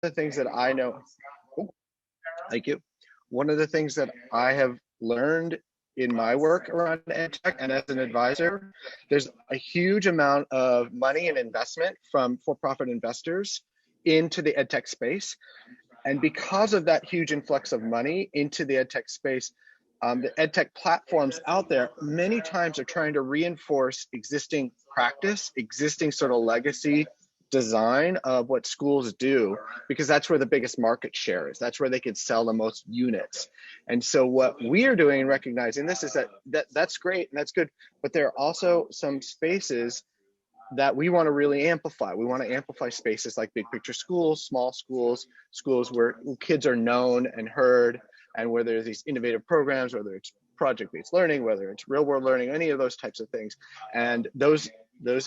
the things that I know, thank you. One of the things that I have learned in my work around EdTech and as an advisor, there's a huge amount of money and investment from for-profit investors into the EdTech space. And because of that huge influx of money into the EdTech space, the EdTech platforms out there many times are trying to reinforce existing practice, existing sort of legacy design of what schools do, because that's where the biggest market share is. That's where they can sell the most units. And so what we are doing in recognizing this is that's great and that's good, but there are also some spaces that we want to really amplify. We want to amplify spaces like big picture schools, small schools, schools where kids are known and heard, and where there's these innovative programs, whether it's project-based learning, whether it's real-world learning, any of those types of things. And those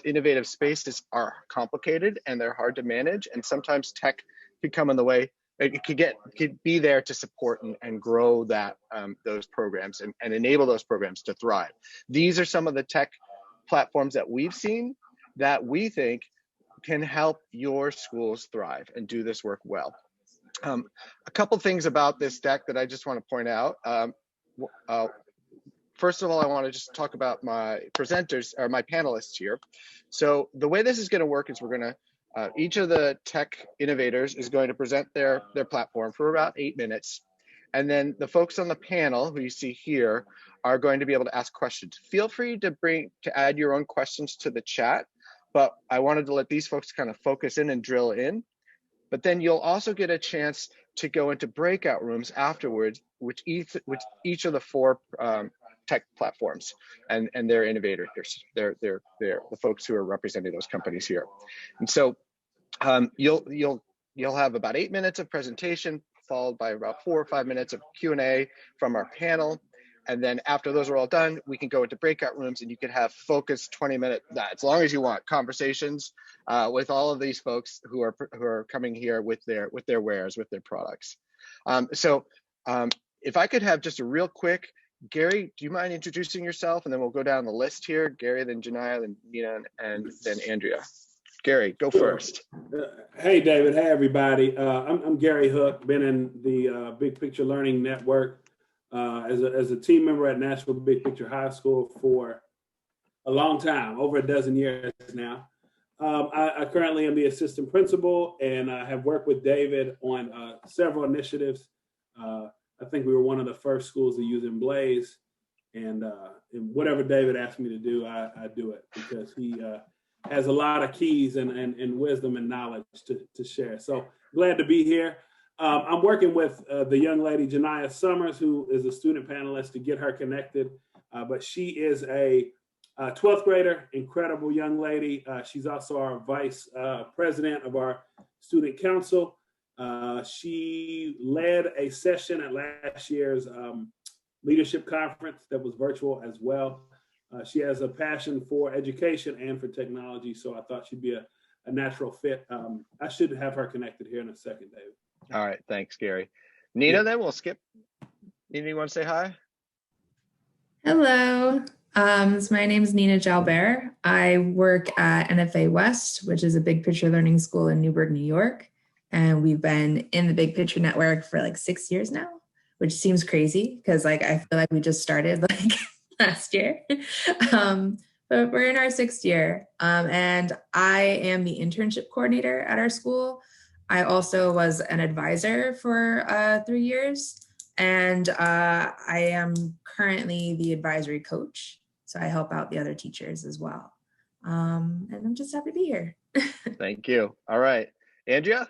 innovative spaces are complicated and they're hard to manage. And sometimes tech could come in the way. It could be there to support and grow those programs and enable those programs to thrive. These are some of the tech platforms that we've seen that we think can help your schools thrive and do this work well. A couple things about this deck that I just want to point out. First of all, I want to just talk about my presenters or my panelists here. So the way this is going to work is we're going to, each of the tech innovators is going to present their platform for about 8 minutes. And then the folks on the panel who you see here are going to be able to ask questions. Feel free to add your own questions to the chat, but I wanted to let these folks kind of focus in and drill in. But then you'll also get a chance to go into breakout rooms afterwards, which each of the 4 tech platforms and their innovators, they're the folks who are representing those companies here. And so you'll have about 8 minutes of presentation, followed by about 4 or 5 minutes of Q&A from our panel. And then after those are all done, we can go into breakout rooms and you can have focused 20-minute, as long as you want, conversations with all of these folks who are coming here with their wares, with their products. If I could have just a real quick, Gary, do you mind introducing yourself? And then we'll go down the list here. Gary, then Jania, then Nina, and then Andrea. Gary, go first. Hey, David. Hey, everybody. I'm Gary Hook, been in the Big Picture Learning Network as a team member at Nashville Big Picture High School for a long time, over a dozen years now. I currently am the assistant principal and I have worked with David on several initiatives. I think we were one of the first schools to use Blaze, and whatever David asked me to do, I do it because he has a lot of keys and wisdom and knowledge to share. So glad to be here. I'm working with the young lady, Jania Summers, who is a student panelist, to get her connected. But she is a 12th grader, incredible young lady. She's also our vice president of our student council. She led a session at last year's leadership conference that was virtual as well. She has a passion for education and for technology, so I thought she'd be a natural fit. I should have her connected here in a second, David. All right, thanks, Gary. Nina, then we'll skip. Nina, you want to say hi? Hello, so my name is Nina Gelber. I work at NFA West, which is a big picture learning school in Newburgh, New York. And we've been in the Big Picture Network for like 6 years now, which seems crazy because I feel like we just started like last year. But we're in our 6th year. And I am the internship coordinator at our school. I also was an advisor for 3 years. And I am currently the advisory coach. So I help out the other teachers as well. And I'm just happy to be here. Thank you. All right. Andrea?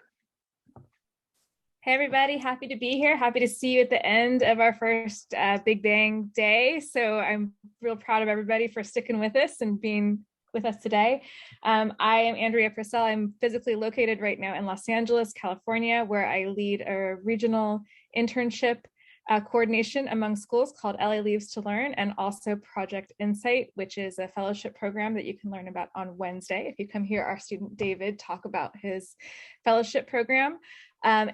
Hey, everybody. Happy to be here. Happy to see you at the end of our first Big Bang Day. So I'm real proud of everybody for sticking with us and being with us today. I am Andrea Purcell. I'm physically located right now in Los Angeles, California, where I lead a regional internship coordination among schools called LA Leaves to Learn, and also Project Insight, which is a fellowship program that you can learn about on Wednesday. If you come hear our student David talk about his fellowship program. And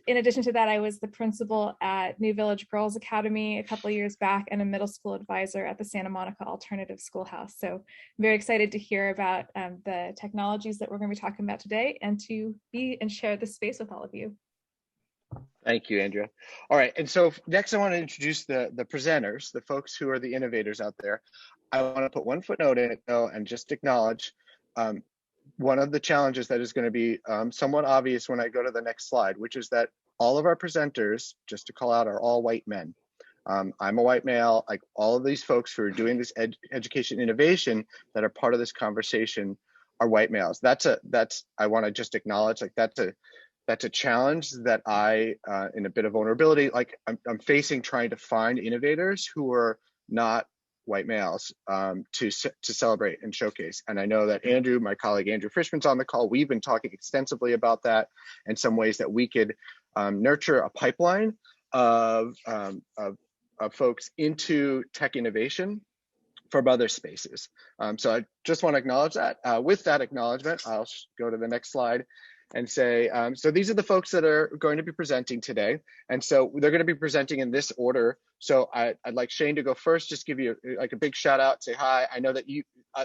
in addition to that, I was the principal at New Village Girls Academy a couple of years back and a middle school advisor at the Santa Monica Alternative Schoolhouse. So I'm very excited to hear about the technologies that we're going to be talking about today and to be and share this space with all of you. Thank you, Andrea. All right, and so next I want to introduce the presenters, the folks who are the innovators out there. I want to put one footnote in it though and just acknowledge one of the challenges that is going to be somewhat obvious when I go to the next slide, which is that all of our presenters, just to call out, are all white men. I'm a white male. Like all of these folks who are doing this education innovation that are part of this conversation are white males. I want to just acknowledge, like that's a challenge that I, in a bit of vulnerability, like I'm facing, trying to find innovators who are not white males to celebrate and showcase. And I know that Andrew, my colleague Andrew Frischman's on the call. We've been talking extensively about that and some ways that we could nurture a pipeline of folks into tech innovation from other spaces. So I just want to acknowledge that. With that acknowledgement, I'll go to the next slide and say, so these are the folks that are going to be presenting today. And so they're going to be presenting in this order. So I'd like Shane to go first, just give you like a big shout out, say hi. I know that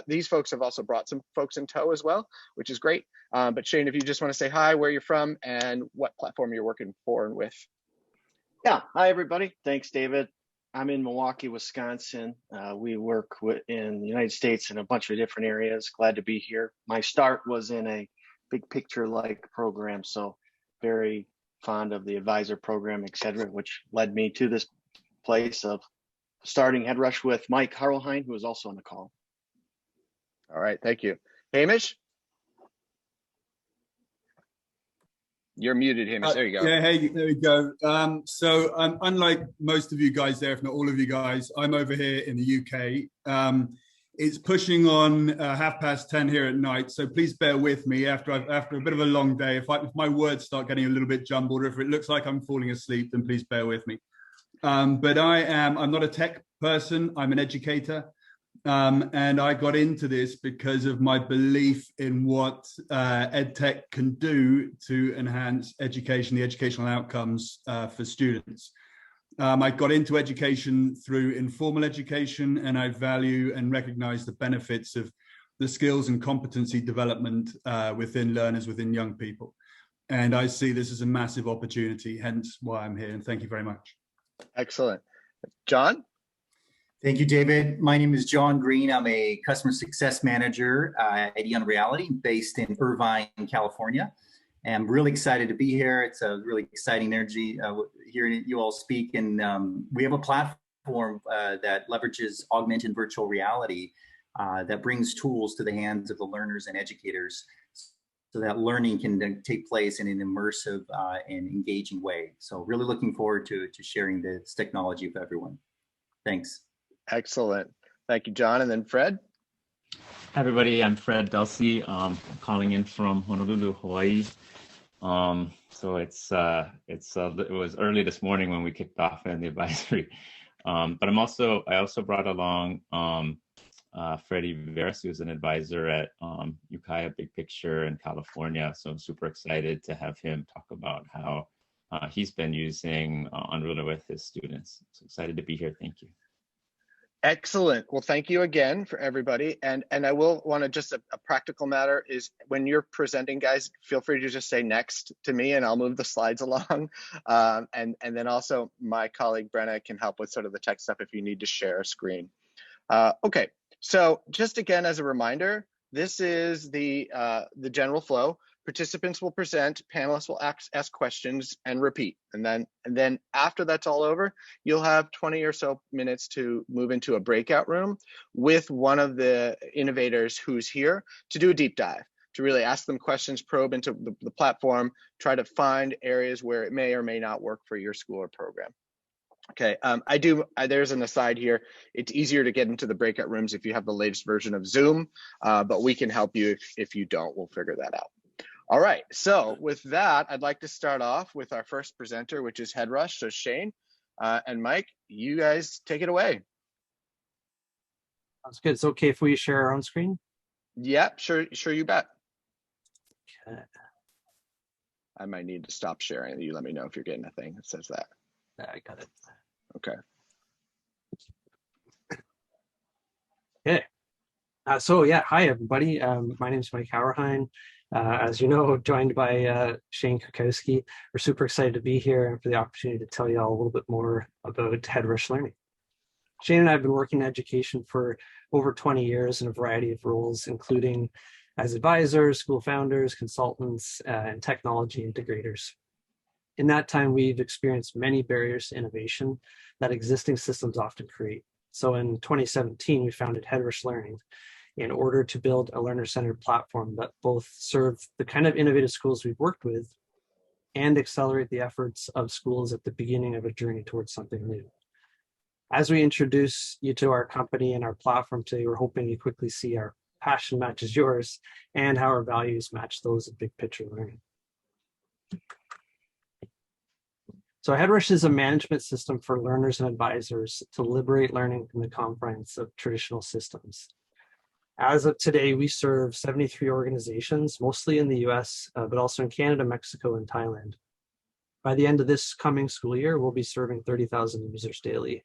these folks have also brought some folks in tow as well, which is great. But Shane, if you just want to say hi, where you're from and what platform you're working for and with. Yeah, hi everybody. Thanks, David. I'm in Milwaukee, Wisconsin. We work in the United States in a bunch of different areas. Glad to be here. My start was in a big picture like program, so very fond of the advisor program, etc., which led me to this place of starting HeadRush with Mike Harrelheim, who is also on the call. All right, thank you. Hamish? You're muted, Hamish. There you go. Yeah, hey, there we go. So unlike most of you guys there, if not all of you guys, I'm over here in the UK. It's pushing on 10:30 here at night, so please bear with me after a bit of a long day. If my words start getting a little bit jumbled, or if it looks like I'm falling asleep, then please bear with me. But I'm not a tech person. I'm an educator, and I got into this because of my belief in what EdTech can do to enhance education, the educational outcomes for students. I got into education through informal education, and I value and recognize the benefits of the skills and competency development within learners, within young people. And I see this as a massive opportunity, hence why I'm here. And thank you very much. Excellent. John? Thank you, David. My name is John Green. I'm a customer success manager at Eon Reality based in Irvine, California. And I'm really excited to be here. It's a really exciting energy hearing you all speak. And we have a platform that leverages augmented virtual reality that brings tools to the hands of the learners and educators so that learning can take place in an immersive and engaging way. So really looking forward to sharing this technology with everyone. Thanks. Excellent. Thank you, John. And then Fred? Hi, everybody. I'm Fred Delsey. I'm calling in from Honolulu, Hawaii. So it was early this morning when we kicked off in the advisory. But I also brought along Freddie Viveras, who's an advisor at Ukiah Big Picture in California. So I'm super excited to have him talk about how he's been using Unruler with his students. So excited to be here. Thank you. Excellent. Well, thank you again for everybody. And I will want to just a practical matter is when you're presenting, guys, feel free to just say next to me and I'll move the slides along. And then also my colleague Brenna can help with sort of the tech stuff if you need to share a screen. Okay, so just again as a reminder, this is the general flow. Participants will present, panelists will ask questions and repeat. And then after that's all over, you'll have 20 or so minutes to move into a breakout room with one of the innovators who's here to do a deep dive, to really ask them questions, probe into the platform, try to find areas where it may or may not work for your school or program. Okay, there's an aside here. It's easier to get into the breakout rooms if you have the latest version of Zoom, but we can help you if you don't. We'll figure that out. All right, so with that, I'd like to start off with our first presenter, which is HeadRush. So Shane, And Mike, you guys take it away. Sounds good. It's okay if we share our own screen? Yep, sure, you bet. Okay. I might need to stop sharing. You let me know if you're getting a thing that says that. I got it. Okay. Okay. So yeah, hi everybody. My name is Mike Hauerheim. As you know, joined by Shane Kukowski. We're super excited to be here and for the opportunity to tell you all a little bit more about Headrush Learning. Shane and I have been working in education for over 20 years in a variety of roles, including as advisors, school founders, consultants, and technology integrators. In that time, we've experienced many barriers to innovation that existing systems often create. So in 2017, we founded Headrush Learning in order to build a learner-centered platform that both serve the kind of innovative schools we've worked with and accelerate the efforts of schools at the beginning of a journey towards something new. As we introduce you to our company and our platform today, we're hoping you quickly see our passion matches yours and how our values match those of Big Picture Learning. So Headrush is a management system for learners and advisors to liberate learning from the confines of traditional systems. As of today, we serve 73 organizations, mostly in the US, but also in Canada, Mexico, and Thailand. By the end of this coming school year, we'll be serving 30,000 users daily.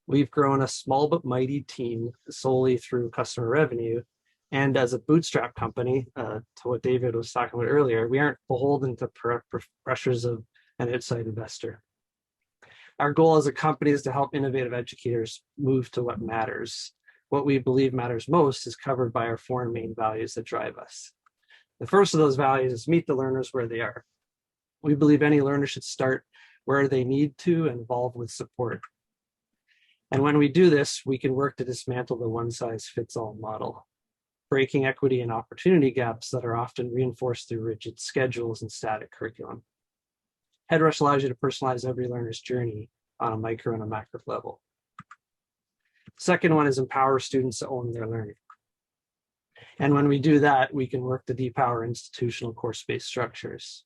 We've grown a small but mighty team solely through customer revenue. And as a bootstrap company, to what David was talking about earlier, we aren't beholden to pressures of an outside investor. Our goal as a company is to help innovative educators move to what matters. What we believe matters most is covered by our four main values that drive us. The first of those values is meet the learners where they are. We believe any learner should start where they need to and evolve with support. And when we do this, we can work to dismantle the one-size-fits-all model, breaking equity and opportunity gaps that are often reinforced through rigid schedules and static curriculum. Headrush allows you to personalize every learner's journey on a micro and a macro level. Second one is empower students to own their learning. And when we do that, we can work to depower institutional course-based structures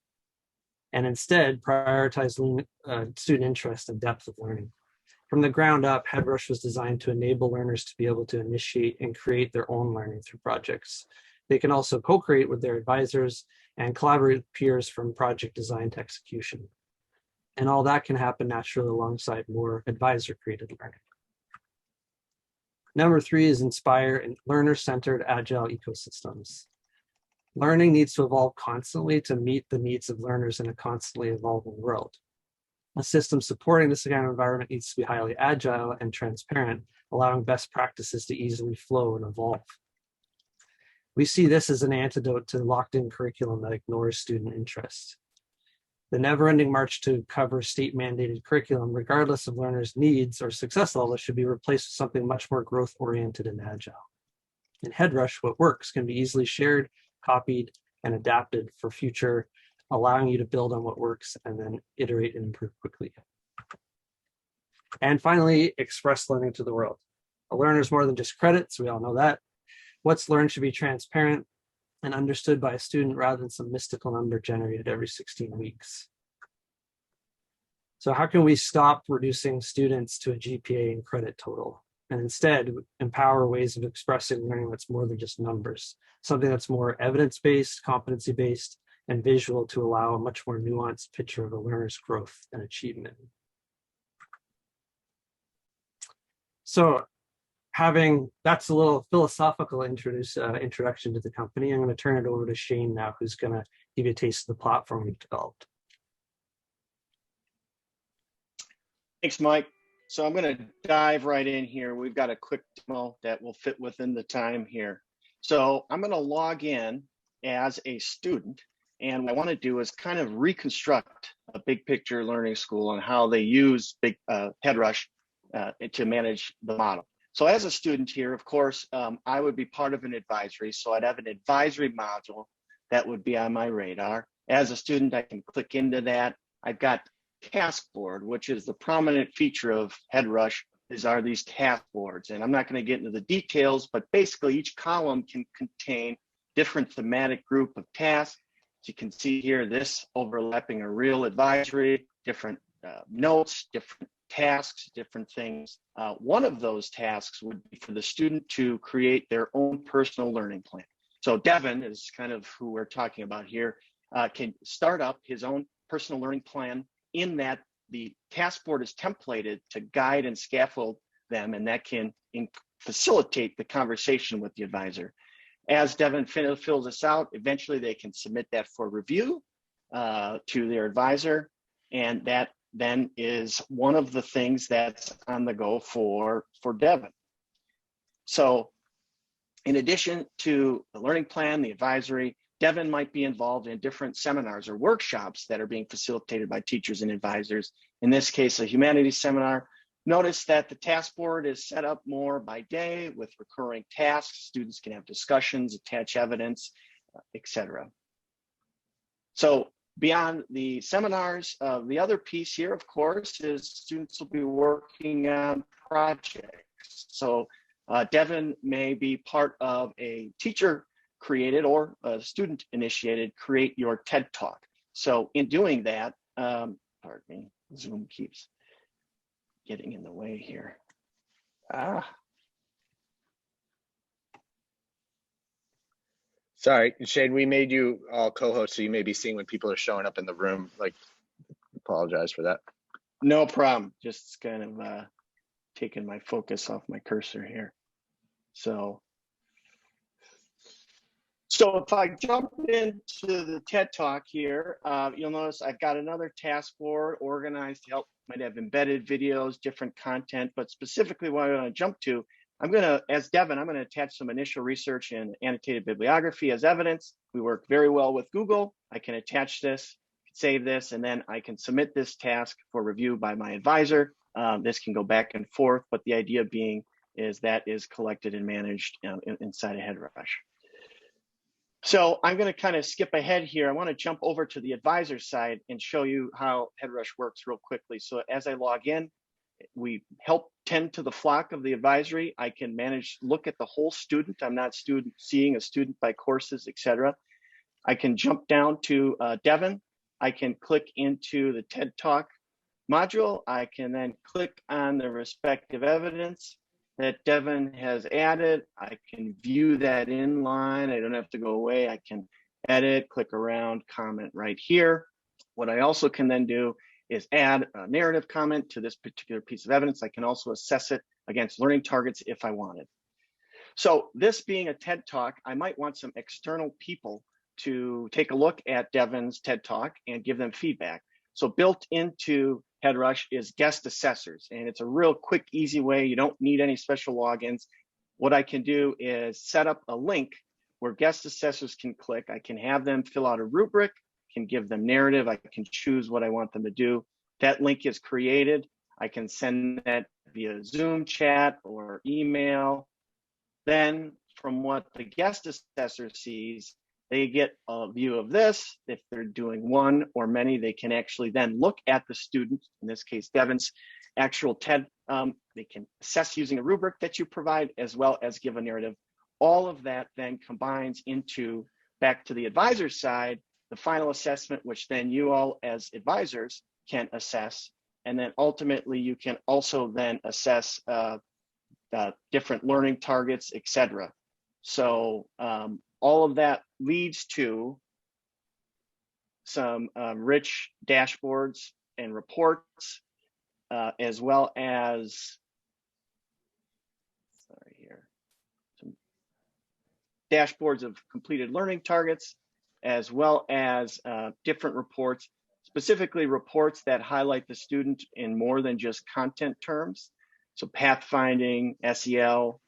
and instead prioritize student interest and depth of learning. From the ground up, Headrush was designed to enable learners to be able to initiate and create their own learning through projects. They can also co-create with their advisors and collaborate with peers from project design to execution. And all that can happen naturally alongside more advisor-created learning. Number three is inspire learner-centered agile ecosystems. Learning needs to evolve constantly to meet the needs of learners in a constantly evolving world. A system supporting this kind of environment needs to be highly agile and transparent, allowing best practices to easily flow and evolve. We see this as an antidote to locked-in curriculum that ignores student interest. The never-ending march to cover state-mandated curriculum, regardless of learners' needs or success levels, should be replaced with something much more growth-oriented and agile. In Headrush, what works can be easily shared, copied, and adapted for future, allowing you to build on what works and then iterate and improve quickly. And finally, express learning to the world. A learner is more than just credits, we all know that. What's learned should be transparent and understood by a student rather than some mystical number generated every 16 weeks. So how can we stop reducing students to a GPA and credit total and instead empower ways of expressing learning that's more than just numbers, something that's more evidence-based, competency-based, and visual to allow a much more nuanced picture of a learner's growth and achievement. So that's a little philosophical introduction to the company. I'm going to turn it over to Shane now, who's going to give you a taste of the platform we've developed. Thanks, Mike. So I'm going to dive right in here. We've got a quick demo that will fit within the time here. So I'm going to log in as a student. And what I want to do is kind of reconstruct a big picture learning school and how they use Headrush to manage the model. So as a student here, of course, I would be part of an advisory. So I'd have an advisory module that would be on my radar. As a student, I can click into that. I've got task board, which is the prominent feature of Headrush, are these task boards. And I'm not going to get into the details, but basically each column can contain different thematic group of tasks. As you can see here, this overlapping a real advisory, different notes, different tasks, different things. One of those tasks would be for the student to create their own personal learning plan. So Devin is kind of who we're talking about here, can start up his own personal learning plan in that the task board is templated to guide and scaffold them, and that can facilitate the conversation with the advisor. As Devin fills this out, eventually they can submit that for review to their advisor, and that then is one of the things that's on the go for Devin. So in addition to the learning plan, the advisory, Devin might be involved in different seminars or workshops that are being facilitated by teachers and advisors. In this case, a humanities seminar. Notice that the task board is set up more by day with recurring tasks. Students can have discussions, attach evidence, etc. So beyond the seminars, the other piece here, of course, is students will be working on projects. So Devin may be part of a teacher created or a student initiated Create Your TED Talk. So in doing that, pardon me, Zoom keeps getting in the way here. Sorry, Shane, we made you all co-hosts, so you may be seeing when people are showing up in the room. Like, apologize for that. No problem. Just kind of taking my focus off my cursor here. So if I jump into the TED Talk here, you'll notice I've got another task board organized to help. Might have embedded videos, different content, but specifically what I want to jump to, as Devin, I'm going to attach some initial research and annotated bibliography as evidence. We work very well with Google. I can attach this, save this, and then I can submit this task for review by my advisor. This can go back and forth, but the idea being is that is collected and managed inside of HeadRush. So I'm going to kind of skip ahead here. I want to jump over to the advisor side and show you how HeadRush works real quickly. So as I log in, we help tend to the flock of the advisory. I can look at the whole student. I'm not seeing a student by courses, etc. I can jump down to Devin. I can click into the TED Talk module. I can then click on the respective evidence that Devin has added. I can view that in line. I don't have to go away. I can edit, click around, comment right here. What I also can then do is add a narrative comment to this particular piece of evidence. I can also assess it against learning targets if I wanted. So this being a TED Talk, I might want some external people to take a look at Devin's TED Talk and give them feedback. So built into HeadRush is guest assessors, and it's a real quick, easy way. You don't need any special logins. What I can do is set up a link where guest assessors can click. I can have them fill out a rubric, can give them narrative. I can choose what I want them to do. That link is created. I can send that via Zoom chat or email. Then from what the guest assessor sees, they get a view of this. If they're doing one or many, they can actually then look at the student, in this case, Devin's actual TED. They can assess using a rubric that you provide, as well as give a narrative. All of that then combines into, back to the advisor side, the final assessment, which then you all as advisors can assess. And then ultimately you can also then assess different learning targets, etc. So all of that leads to some rich dashboards and reports, as well as, some dashboards of completed learning targets, as well as different reports, specifically reports that highlight the student in more than just content terms. So pathfinding, SEL,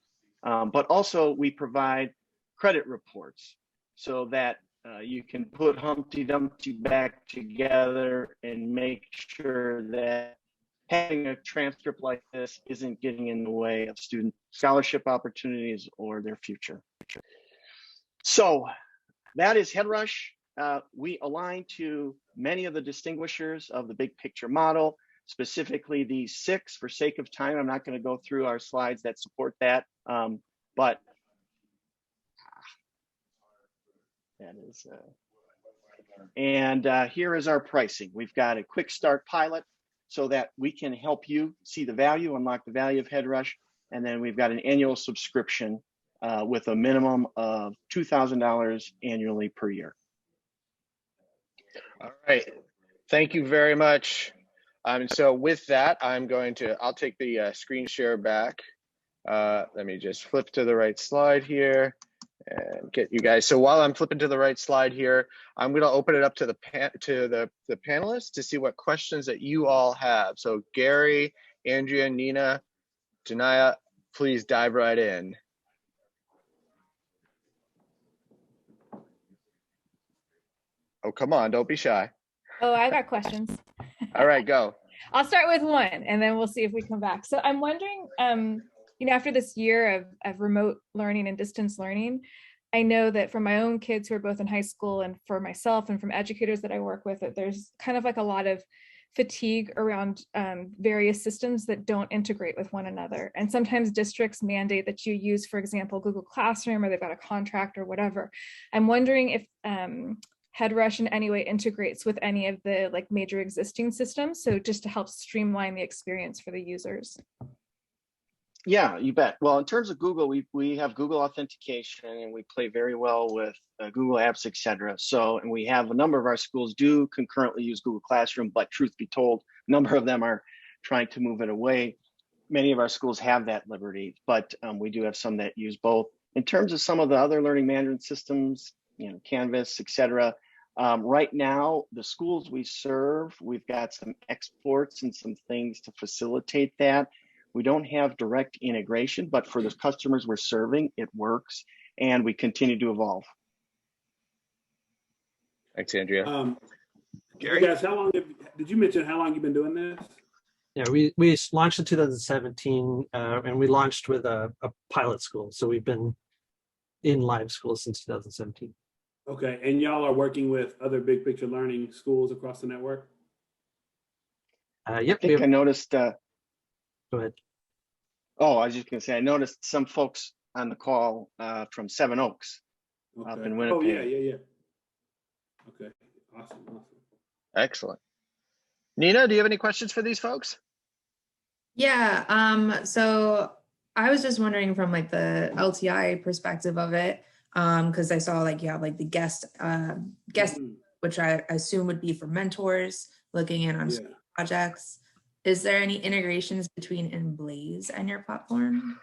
but also we provide credit reports so that you can put Humpty Dumpty back together and make sure that having a transcript like this isn't getting in the way of student scholarship opportunities or their future. So that is HeadRush. We align to many of the distinguishers of the big picture model, specifically these 6. For sake of time, I'm not going to go through our slides that support that, but that is, and here is our pricing. We've got a quick start pilot. so that we can help you see the value, unlock the value of HeadRush. And then we've got an annual subscription with a minimum of $2,000 annually per year. All right. Thank you very much. So with that, I'll take the screen share back. Let me just flip to the right slide here and get you guys. So while I'm flipping to the right slide here, I'm going to open it up to the panelists to see what questions that you all have. So Gary, Andrea, Nina, Jania, please dive right in. Oh, come on, don't be shy. Oh, I got questions. All right, go. I'll start with one and then we'll see if we come back. So I'm wondering, after this year of remote learning and distance learning, I know that from my own kids who are both in high school and for myself and from educators that I work with, that there's kind of like a lot of fatigue around various systems that don't integrate with one another. And sometimes districts mandate that you use, for example, Google Classroom, or they've got a contract or whatever. I'm wondering if HeadRush in any way integrates with any of the major existing systems, so just to help streamline the experience for the users. Yeah, you bet. Well, in terms of Google, we have Google authentication, and we play very well with Google Apps, etc. So, and we have a number of our schools do concurrently use Google Classroom, but truth be told, a number of them are trying to move it away. Many of our schools have that liberty, but we do have some that use both. In terms of some of the other learning management systems, Canvas, etc. Right now, the schools we serve, we've got some exports and some things to facilitate that. We don't have direct integration, but for the customers we're serving, it works, and we continue to evolve. Thanks, Andrea. Gary, guys, did you mention how long you've been doing this? Yeah, we launched in 2017, and we launched with a pilot school. So we've been in live schools since 2017. Okay, and y'all are working with other big picture learning schools across the network? Yep. I noticed. Go ahead. Oh, I was just going to say, I noticed some folks on the call from Seven Oaks up in Winnipeg. Oh, yeah. Okay, awesome. Excellent. Nina, do you have any questions for these folks? Yeah, so I was just wondering from the LTI perspective of it, because I saw you have the guest, which I assume would be for mentors looking in on projects. Is there any integrations between Emblaze and your platform?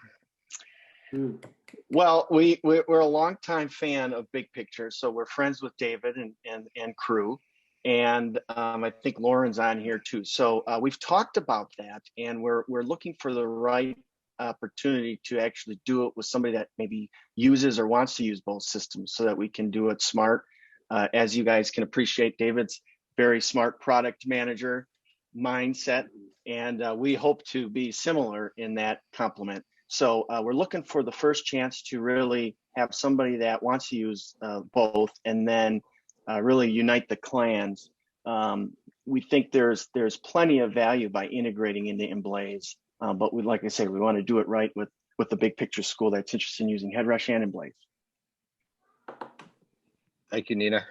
Well, we're a longtime fan of Big Picture, so we're friends with David and crew, and I think Lauren's on here too. So we've talked about that, and we're looking for the right opportunity to actually do it with somebody that maybe uses or wants to use both systems, so that we can do it smart. As you guys can appreciate, David's very smart product manager mindset, and we hope to be similar in that complement. So we're looking for the first chance to really have somebody that wants to use both, and then really unite the clans. We think there's plenty of value by integrating into Emblaze, but like I say, we want to do it right with the big picture school that's interested in using HeadRush and Emblaze. Thank you, Nina.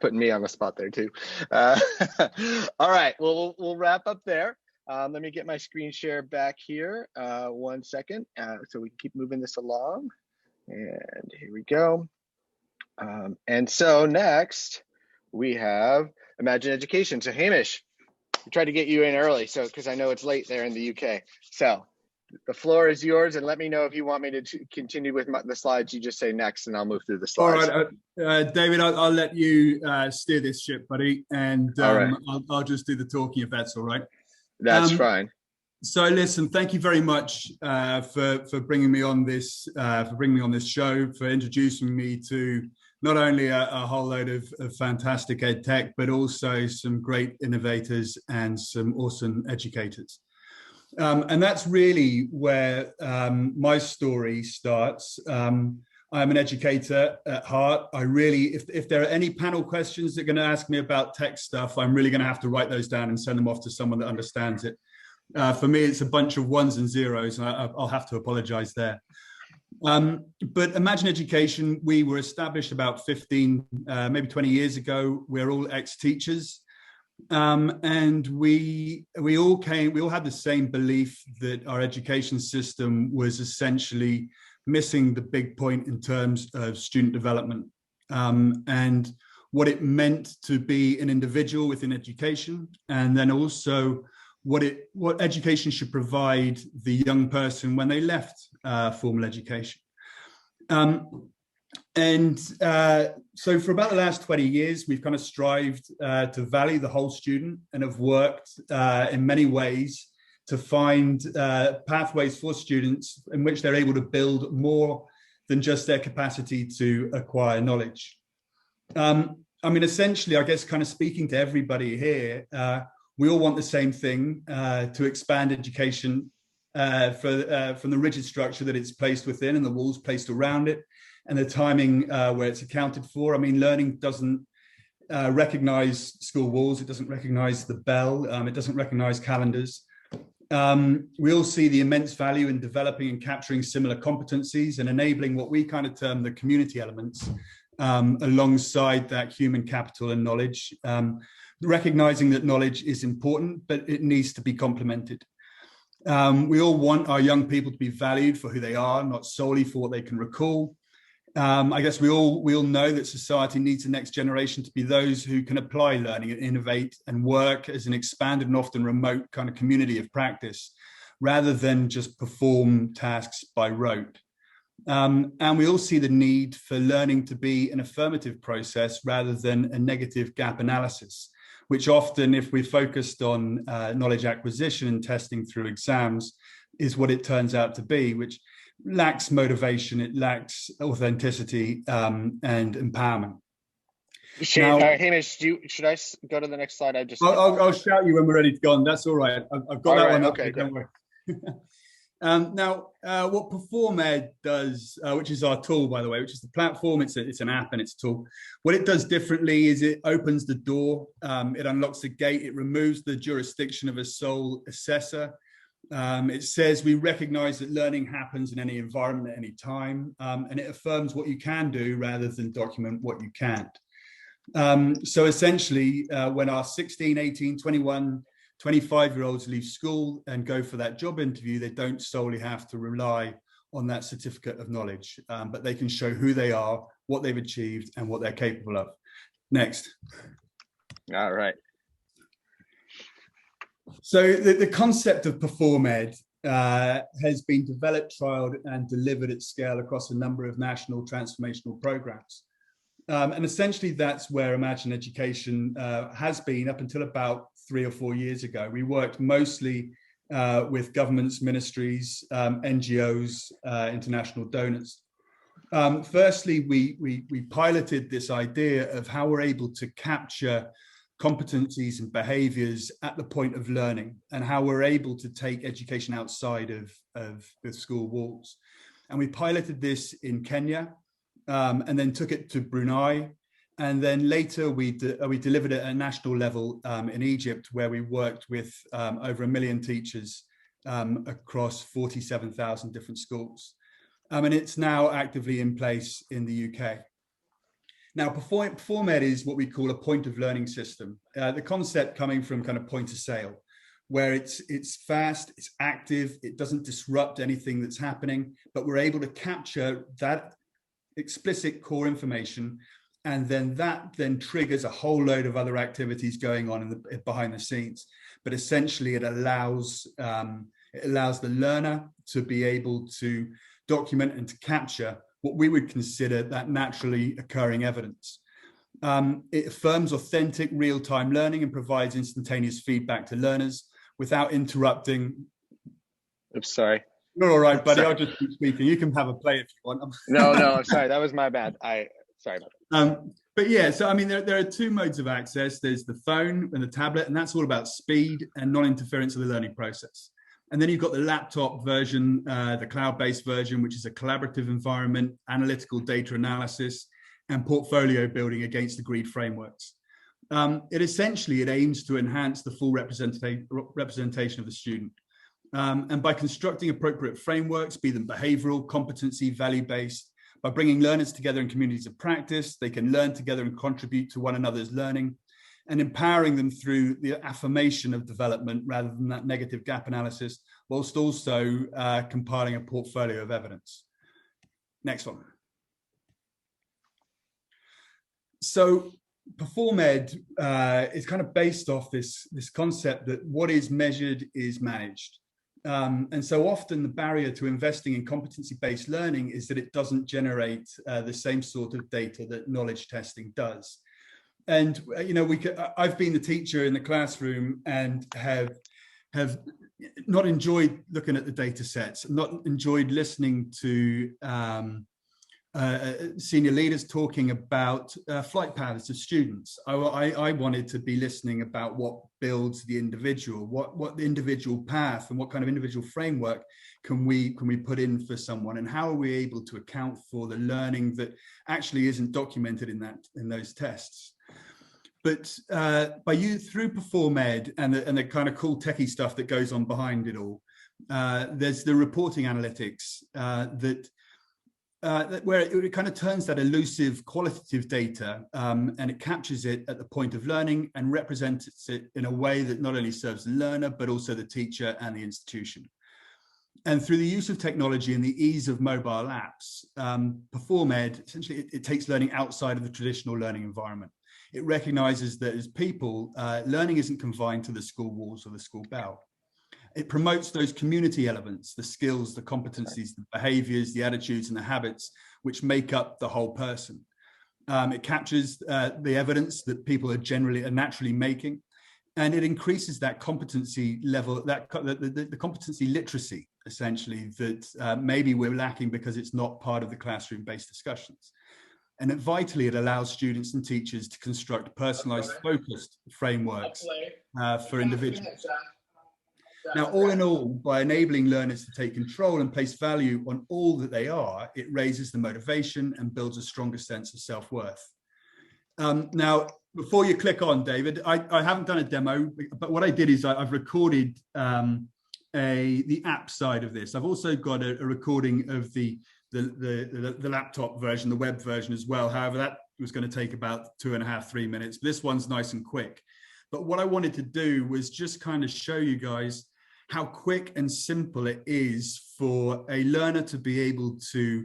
Putting me on the spot there too. All right, well, we'll wrap up there. Let me get my screen share back here. 1 second, so we can keep moving this along. And here we go. And so next we have Imagine Education. So Hamish, we tried to get you in early, so because I know it's late there in the UK. So the floor is yours, and let me know if you want me to continue with the slides. You just say next, and I'll move through the slides. All right, David, I'll let you steer this ship, buddy, and right. I'll just do the talking if that's all right. That's fine. So listen, thank you very much for bringing me on this show, for introducing me to not only a whole load of fantastic EdTech, but also some great innovators and some awesome educators. And that's really where my story starts. I'm an educator at heart. I really, if there are any panel questions that are going to ask me about tech stuff, I'm really going to have to write those down and send them off to someone that understands it. For me, it's a bunch of ones and zeros. I'll have to apologize there. But Imagine Education, we were established about 15, maybe 20 years ago. We're all ex-teachers. And we all had the same belief that our education system was essentially missing the big point in terms of student development, and what it meant to be an individual within education, and then also what education should provide the young person when they left formal education. So for about the last 20 years, we've kind of strived to value the whole student and have worked in many ways to find pathways for students in which they're able to build more than just their capacity to acquire knowledge. I mean, essentially, I guess kind of speaking to everybody here, we all want the same thing, to expand education from the rigid structure that it's placed within and the walls placed around it, and the timing where it's accounted for. I mean, learning doesn't recognize school walls, it doesn't recognize the bell, it doesn't recognize calendars. We all see the immense value in developing and capturing similar competencies and enabling what we kind of term the community elements alongside that human capital and knowledge, recognizing that knowledge is important, but it needs to be complemented. We all want our young people to be valued for who they are, not solely for what they can recall. I guess we all know that society needs the next generation to be those who can apply learning and innovate and work as an expanded and often remote kind of community of practice, rather than just perform tasks by rote. And we all see the need for learning to be an affirmative process rather than a negative gap analysis, which often, if we're focused on knowledge acquisition and testing through exams, is what it turns out to be, which lacks motivation, it lacks authenticity and empowerment. Hamish, should I go to the next slide? I'll shout you when we're ready to go on. That's all right. I've got that one up. Okay, don't worry. Now, what PerformEd does, which is our tool, by the way, which is the platform, it's an app and it's a tool. What it does differently is it opens the door, it unlocks the gate, it removes the jurisdiction of a sole assessor. It says we recognize that learning happens in any environment at any time, and it affirms what you can do rather than document what you can't. So essentially, when our 16, 18, 21, 25-year-olds leave school and go for that job interview, they don't solely have to rely on that certificate of knowledge, but they can show who they are, what they've achieved, and what they're capable of. Next. All right. So the concept of PerformEd has been developed, trialed, and delivered at scale across a number of national transformational programs. And essentially, that's where Imagine Education has been up until about 3 or 4 years ago. We worked mostly with governments, ministries, NGOs, international donors. Firstly, we piloted this idea of how we're able to capture competencies and behaviors at the point of learning, and how we're able to take education outside of the school walls. And we piloted this in Kenya, and then took it to Brunei. And then later we delivered it at a national level in Egypt, where we worked with over 1 million teachers across 47,000 different schools. And it's now actively in place in the UK. Now, PerformEd is what we call a point of learning system. The concept coming from kind of point of sale, where it's fast, it's active, it doesn't disrupt anything that's happening, but we're able to capture that explicit core information, and then that triggers a whole load of other activities going on behind the scenes. But essentially, it allows the learner to be able to document and to capture what we would consider that naturally occurring evidence. It affirms authentic real-time learning and provides instantaneous feedback to learners without interrupting. Oops, sorry. You're all right, buddy. Sorry. I'll just keep speaking. You can have a play if you want. No, I'm sorry. That was my bad. Sorry about that. But yeah, so I mean, there are 2 modes of access. There's the phone and the tablet, and that's all about speed and non-interference of the learning process. And then you've got the laptop version, the cloud-based version, which is a collaborative environment, analytical data analysis, and portfolio building against agreed frameworks. It aims to enhance the full representation of the student. And by constructing appropriate frameworks, be them behavioral, competency, value-based, by bringing learners together in communities of practice, they can learn together and contribute to one another's learning. and empowering them through the affirmation of development rather than that negative gap analysis, whilst also compiling a portfolio of evidence. Next one. So PerformEd is kind of based off this concept that what is measured is managed. And so often the barrier to investing in competency-based learning is that it doesn't generate the same sort of data that knowledge testing does. And I've been the teacher in the classroom and have not enjoyed looking at the data sets, not enjoyed listening to senior leaders talking about flight paths of students. I wanted to be listening about what builds the individual, what the individual path and what kind of individual framework can we put in for someone, and how are we able to account for the learning that actually isn't documented in those tests. But through PerformEd and the kind of cool techie stuff that goes on behind it all, there's the reporting analytics where it kind of turns that elusive qualitative data and it captures it at the point of learning and represents it in a way that not only serves the learner, but also the teacher and the institution. And through the use of technology and the ease of mobile apps, PerformEd, essentially, it takes learning outside of the traditional learning environment. It recognizes that as people, learning isn't confined to the school walls or the school bell. It promotes those community elements, the skills, the competencies, the behaviors, the attitudes, and the habits which make up the whole person. It captures the evidence that people are naturally making, and it increases that competency level, the competency literacy, essentially, that maybe we're lacking because it's not part of the classroom-based discussions. And vitally, it allows students and teachers to construct personalized, focused frameworks for individuals. Now, all in all, by enabling learners to take control and place value on all that they are, it raises the motivation and builds a stronger sense of self-worth. Now, before you click on, David, I haven't done a demo, but what I did is I've recorded the app side of this. I've also got a recording of the laptop version, the web version as well. However, that was going to take about 2.5, 3 minutes. This one's nice and quick. But what I wanted to do was just kind of show you guys how quick and simple it is for a learner to be able to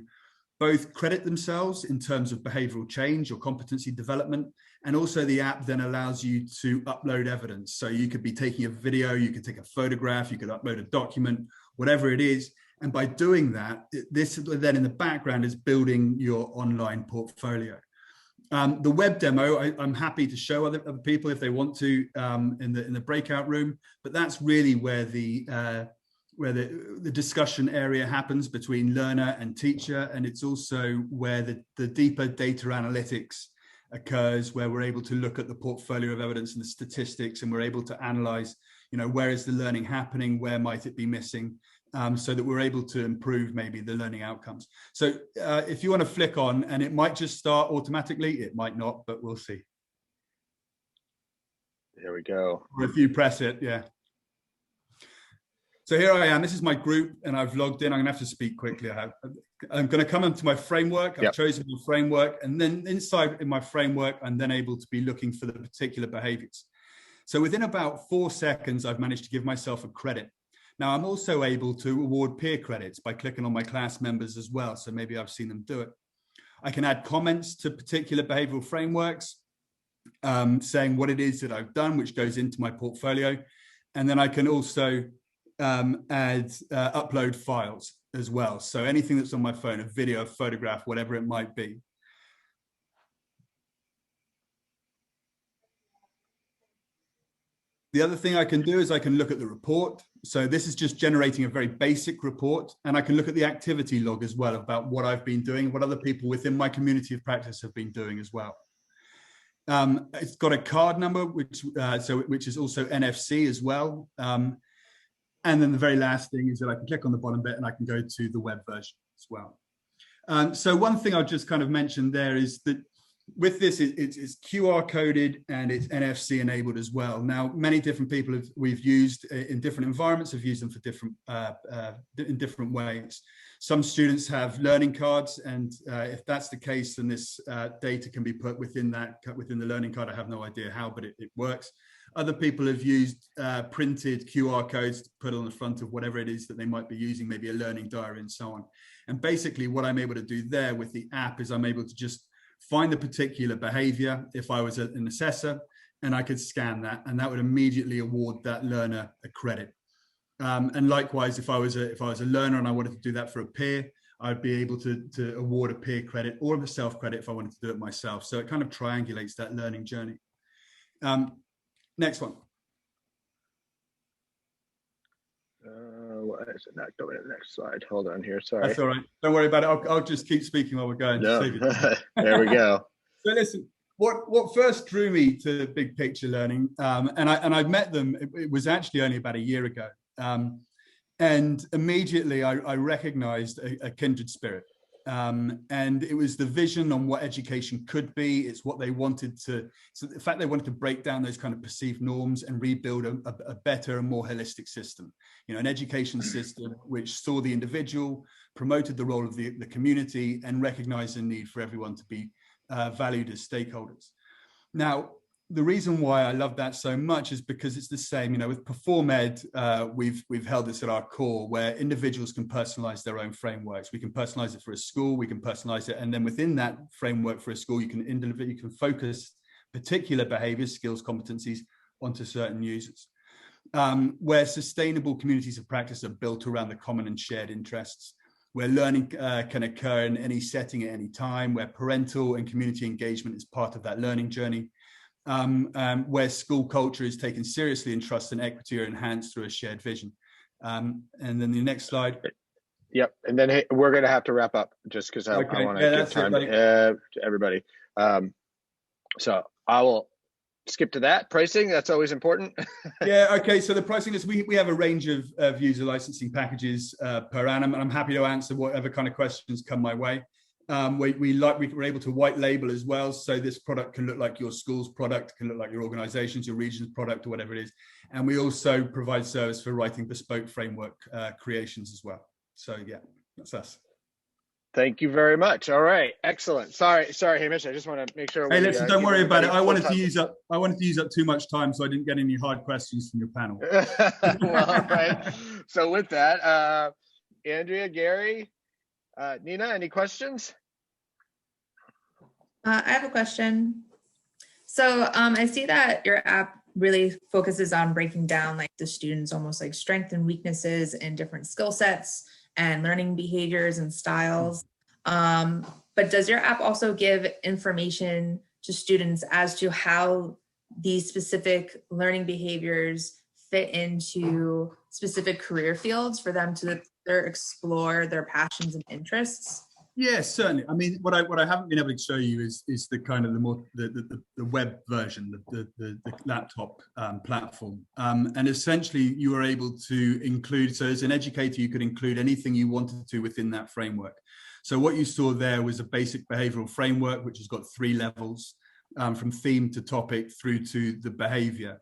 both credit themselves in terms of behavioral change or competency development, and also the app then allows you to upload evidence. So you could be taking a video, you could take a photograph, you could upload a document, whatever it is. And by doing that, this then in the background is building your online portfolio. The web demo, I'm happy to show other people if they want to in the breakout room, but that's really where the discussion area happens between learner and teacher, and it's also where the deeper data analytics occurs, where we're able to look at the portfolio of evidence and the statistics, and we're able to analyze, where is the learning happening, where might it be missing, so that we're able to improve maybe the learning outcomes. So if you want to flick on, and it might just start automatically, it might not, but we'll see. There we go. Or if you press it, yeah. So here I am, this is my group, and I've logged in. I'm gonna have to speak quickly. I'm gonna come into my framework. I've chosen my framework, and then inside in my framework, I'm then able to be looking for the particular behaviors. So within about 4 seconds, I've managed to give myself a credit. Now, I'm also able to award peer credits by clicking on my class members as well. So maybe I've seen them do it. I can add comments to particular behavioral frameworks, saying what it is that I've done, which goes into my portfolio. And then I can also upload files as well. So anything that's on my phone, a video, a photograph, whatever it might be. The other thing I can do is I can look at the report. So this is just generating a very basic report, and I can look at the activity log as well about what I've been doing, what other people within my community of practice have been doing as well. It's got a card number, which is also NFC as well. And then the very last thing is that I can click on the bottom bit and I can go to the web version as well. So one thing I'll just kind of mention there is that with this, it's QR coded and it's NFC enabled as well. Now, many different people we've used in different environments have used them for different in different ways. Some students have learning cards, and if that's the case, then this data can be put within the learning card. I have no idea how, but it works. Other people have used printed QR codes to put on the front of whatever it is that they might be using, maybe a learning diary and so on. And basically what I'm able to do there with the app is I'm able to just find the particular behavior if I was an assessor, and I could scan that, and that would immediately award that learner a credit. And likewise, if I was a learner and I wanted to do that for a peer, I'd be able to award a peer credit or a self credit if I wanted to do it myself. So it kind of triangulates that learning journey. Next one. Why is it not going to the next slide? Hold on here. Sorry. That's all right. Don't worry about it. I'll just keep speaking while we're going. No. There we go. So listen, what first drew me to big picture learning, and I met them, it was actually only about a year ago. And immediately I recognized a kindred spirit. And it was the vision on what education could be. It's what they wanted to, so the fact they wanted to break down those kind of perceived norms and rebuild a better and more holistic system. You know, an education system which saw the individual, promoted the role of the community, and recognized the need for everyone to be valued as stakeholders. Now, the reason why I love that so much is because it's the same, you know, with Perform Ed, we've held this at our core, where individuals can personalize their own frameworks. We can personalize it for a school, we can personalize it, and then within that framework for a school, you can focus particular behaviors, skills, competencies onto certain users. Where sustainable communities of practice are built around the common and shared interests, where learning can occur in any setting at any time, where parental and community engagement is part of that learning journey. Where school culture is taken seriously and trust and equity are enhanced through a shared vision. And then the next slide. Yep. And then hey, we're going to have to wrap up just because I want to give time to everybody. So I will skip to that. Pricing, that's always important. Yeah, okay. So the pricing is we have a range of user licensing packages per annum, and I'm happy to answer whatever kind of questions come my way. We're able to white label as well, so this product can look like your school's product, can look like your organization's, your region's product, or whatever it is. And we also provide service for writing bespoke framework creations as well. So yeah, that's us. Thank you very much. All right, excellent. Sorry, Hamish. I just want to make sure. Hey, listen, don't worry about it. I wanted to use up too much time, so I didn't get any hard questions from your panel. Well, all right. So with that, Andrea, Gary, Nina, any questions? I have a question. So I see that your app really focuses on breaking down like the students' almost like strengths and weaknesses in different skill sets and learning behaviors and styles. But does your app also give information to students as to how these specific learning behaviors fit into specific career fields for them to explore their passions and interests? Yes, certainly. I mean, what I haven't been able to show you is the kind of the web version, the laptop platform, and essentially you are able to include. So as an educator, you could include anything you wanted to within that framework. So what you saw there was a basic behavioral framework, which has got 3 levels, from theme to topic through to the behavior.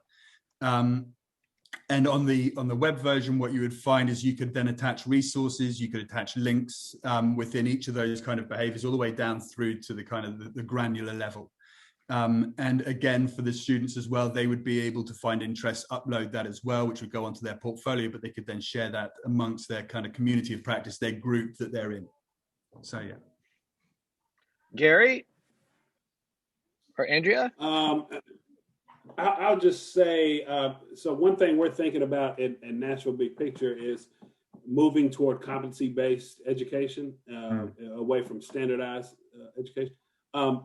And on the web version, what you would find is you could then attach resources, you could attach links within each of those kind of behaviors, all the way down through to the kind of the granular level. And again, for the students as well, they would be able to find interests, upload that as well, which would go onto their portfolio, but they could then share that amongst their kind of community of practice, their group that they're in. So, yeah. Gary or Andrea? I'll just say, so one thing we're thinking about in National Big Picture is moving toward competency-based education, away from standardized education. You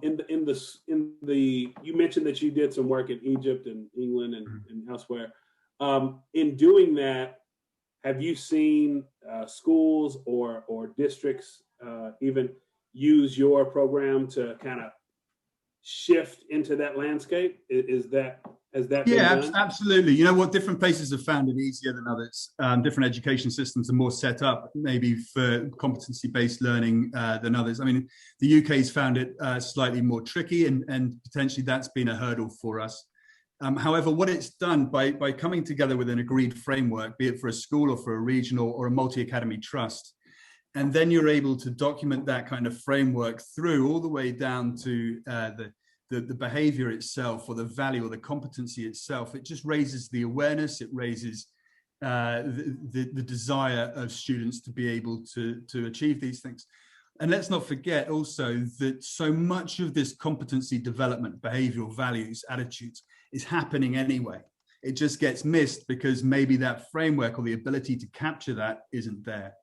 mentioned that you did some work in Egypt and England and elsewhere. In doing that, have you seen schools or districts even use your program to kind of shift into that landscape? Has that been Yeah, done? absolutely. You know what? Different places have found it easier than others. Different education systems are more set up maybe for competency-based learning than others. I mean, the UK's found it slightly more tricky, and potentially that's been a hurdle for us. However, what it's done by coming together with an agreed framework, be it for a school or for a regional or a multi-academy trust, and then you're able to document that kind of framework through all the way down to the behavior itself, or the value or the competency itself. It just raises the awareness, it raises the desire of students to be able to achieve these things. And let's not forget also that so much of this competency development, behavioral values, attitudes is happening anyway. It just gets missed because maybe that framework or the ability to capture that isn't there.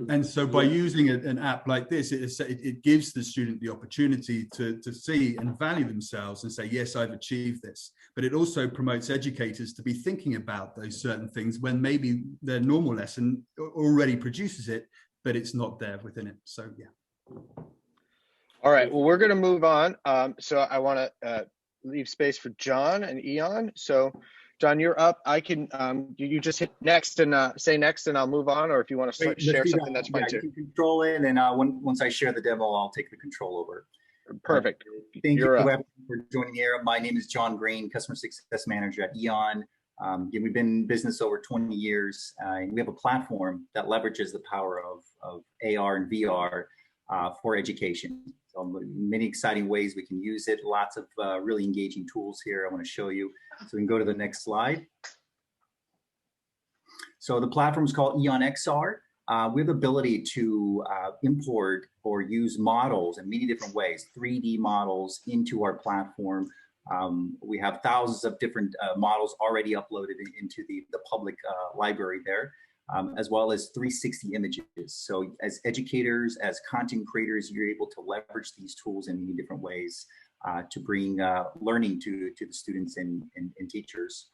And so by using an app like this, it gives the student the opportunity to see and value themselves and say, yes, I've achieved this. But it also promotes educators to be thinking about those certain things when maybe their normal lesson already produces it, but it's not there within it. So, yeah. All right, well, we're going to move on. So I want to leave space for John and Eon. So John, you're up. I can, you just hit next and say next and I'll move on, or if you want to share something, that's fine too. You can control it, and once I share the demo, I'll take the control over. Perfect. Thank you for joining here. My name is John Green, Customer Success Manager at Eon. We've been in business over 20 years. We have a platform that leverages the power of AR and VR for education. So many exciting ways we can use it. Lots of really engaging tools here I want to show you. So we can go to the next slide. So the platform is called Eon Xr. We have the ability to import or use models in many different ways, 3D models into our platform. We have thousands of different models already uploaded into the public library there, as well as 360 images. So as educators, as content creators, you're able to leverage these tools in many different ways to bring learning to the students and teachers.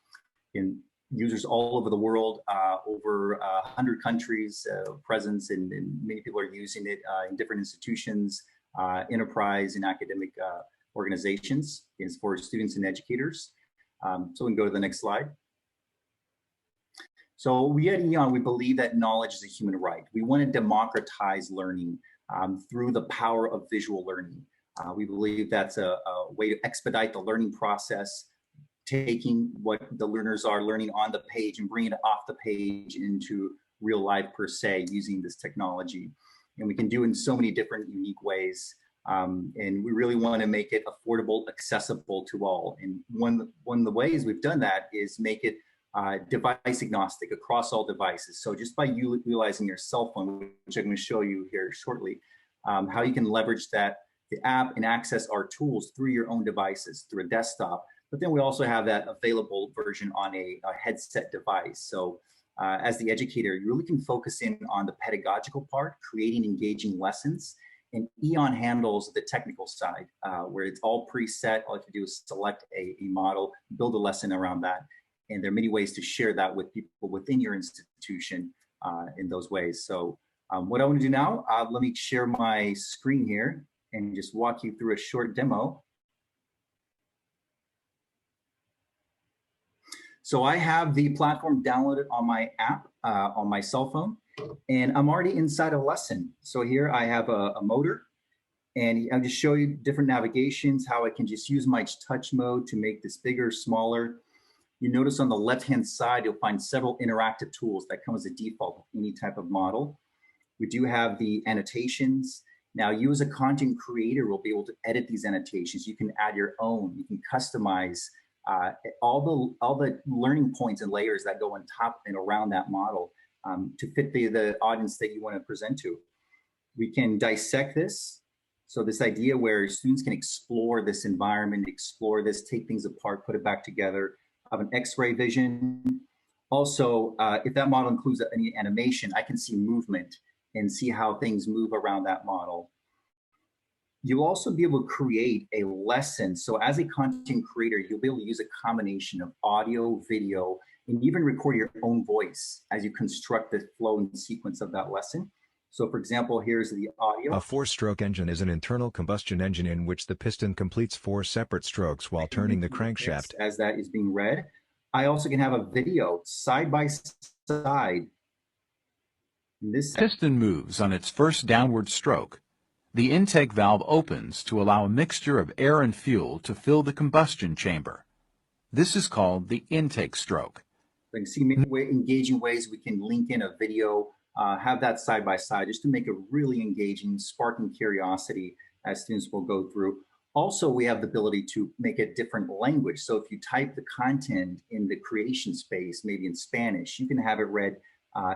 In users all over the world, over 100 countries, presence, and many people are using it in different institutions, enterprise and academic organizations. It's for students and educators. So we can go to the next slide. So we at Eon, we believe that knowledge is a human right. We want to democratize learning through the power of visual learning. We believe that's a way to expedite the learning process, taking what the learners are learning on the page and bringing it off the page into real life per se, using this technology. And we can do it in so many different unique ways. And we really want to make it affordable, accessible to all. And one of the ways we've done that is make it device agnostic across all devices. So just by utilizing your cell phone, which I'm going to show you here shortly, how you can leverage the app and access our tools through your own devices, through a desktop. But then we also have that available version on a headset device. So as the educator, you really can focus in on the pedagogical part, creating engaging lessons. And Eon handles the technical side, where it's all preset. All you have to do is select a model, build a lesson around that. And there are many ways to share that with people within your institution in those ways. So what I want to do now, let me share my screen here and just walk you through a short demo. So I have the platform downloaded on my app, on my cell phone, and I'm already inside a lesson. So here I have a motor, and I'll just show you different navigations, how I can just use my touch mode to make this bigger, smaller. You notice on the left-hand side, you'll find several interactive tools that come as a default with any type of model. We do have the annotations. Now, you as a content creator will be able to edit these annotations. You can add your own. You can customize all the learning points and layers that go on top and around that model to fit the audience that you want to present to. We can dissect this. So this idea where students can explore this environment, explore this, take things apart, put it back together, have an X-ray vision. Also, if that model includes any animation, I can see movement and see how things move around that model. You'll also be able to create a lesson. So as a content creator, you'll be able to use a combination of audio, video, and even record your own voice as you construct the flow and sequence of that lesson. So for example, here's the audio. A four-stroke engine is an internal combustion engine in which the piston completes four separate strokes while turning the crankshaft. As that is being read. I also can have a video side by side. This piston moves on its first downward stroke. The intake valve opens to allow a mixture of air and fuel to fill the combustion chamber. This is called the intake stroke. You can see many engaging ways we can link in a video, have that side by side, just to make it really engaging, sparking curiosity as students will go through. Also, we have the ability to make a different language. So if you type the content in the creation space, maybe in Spanish, you can have it read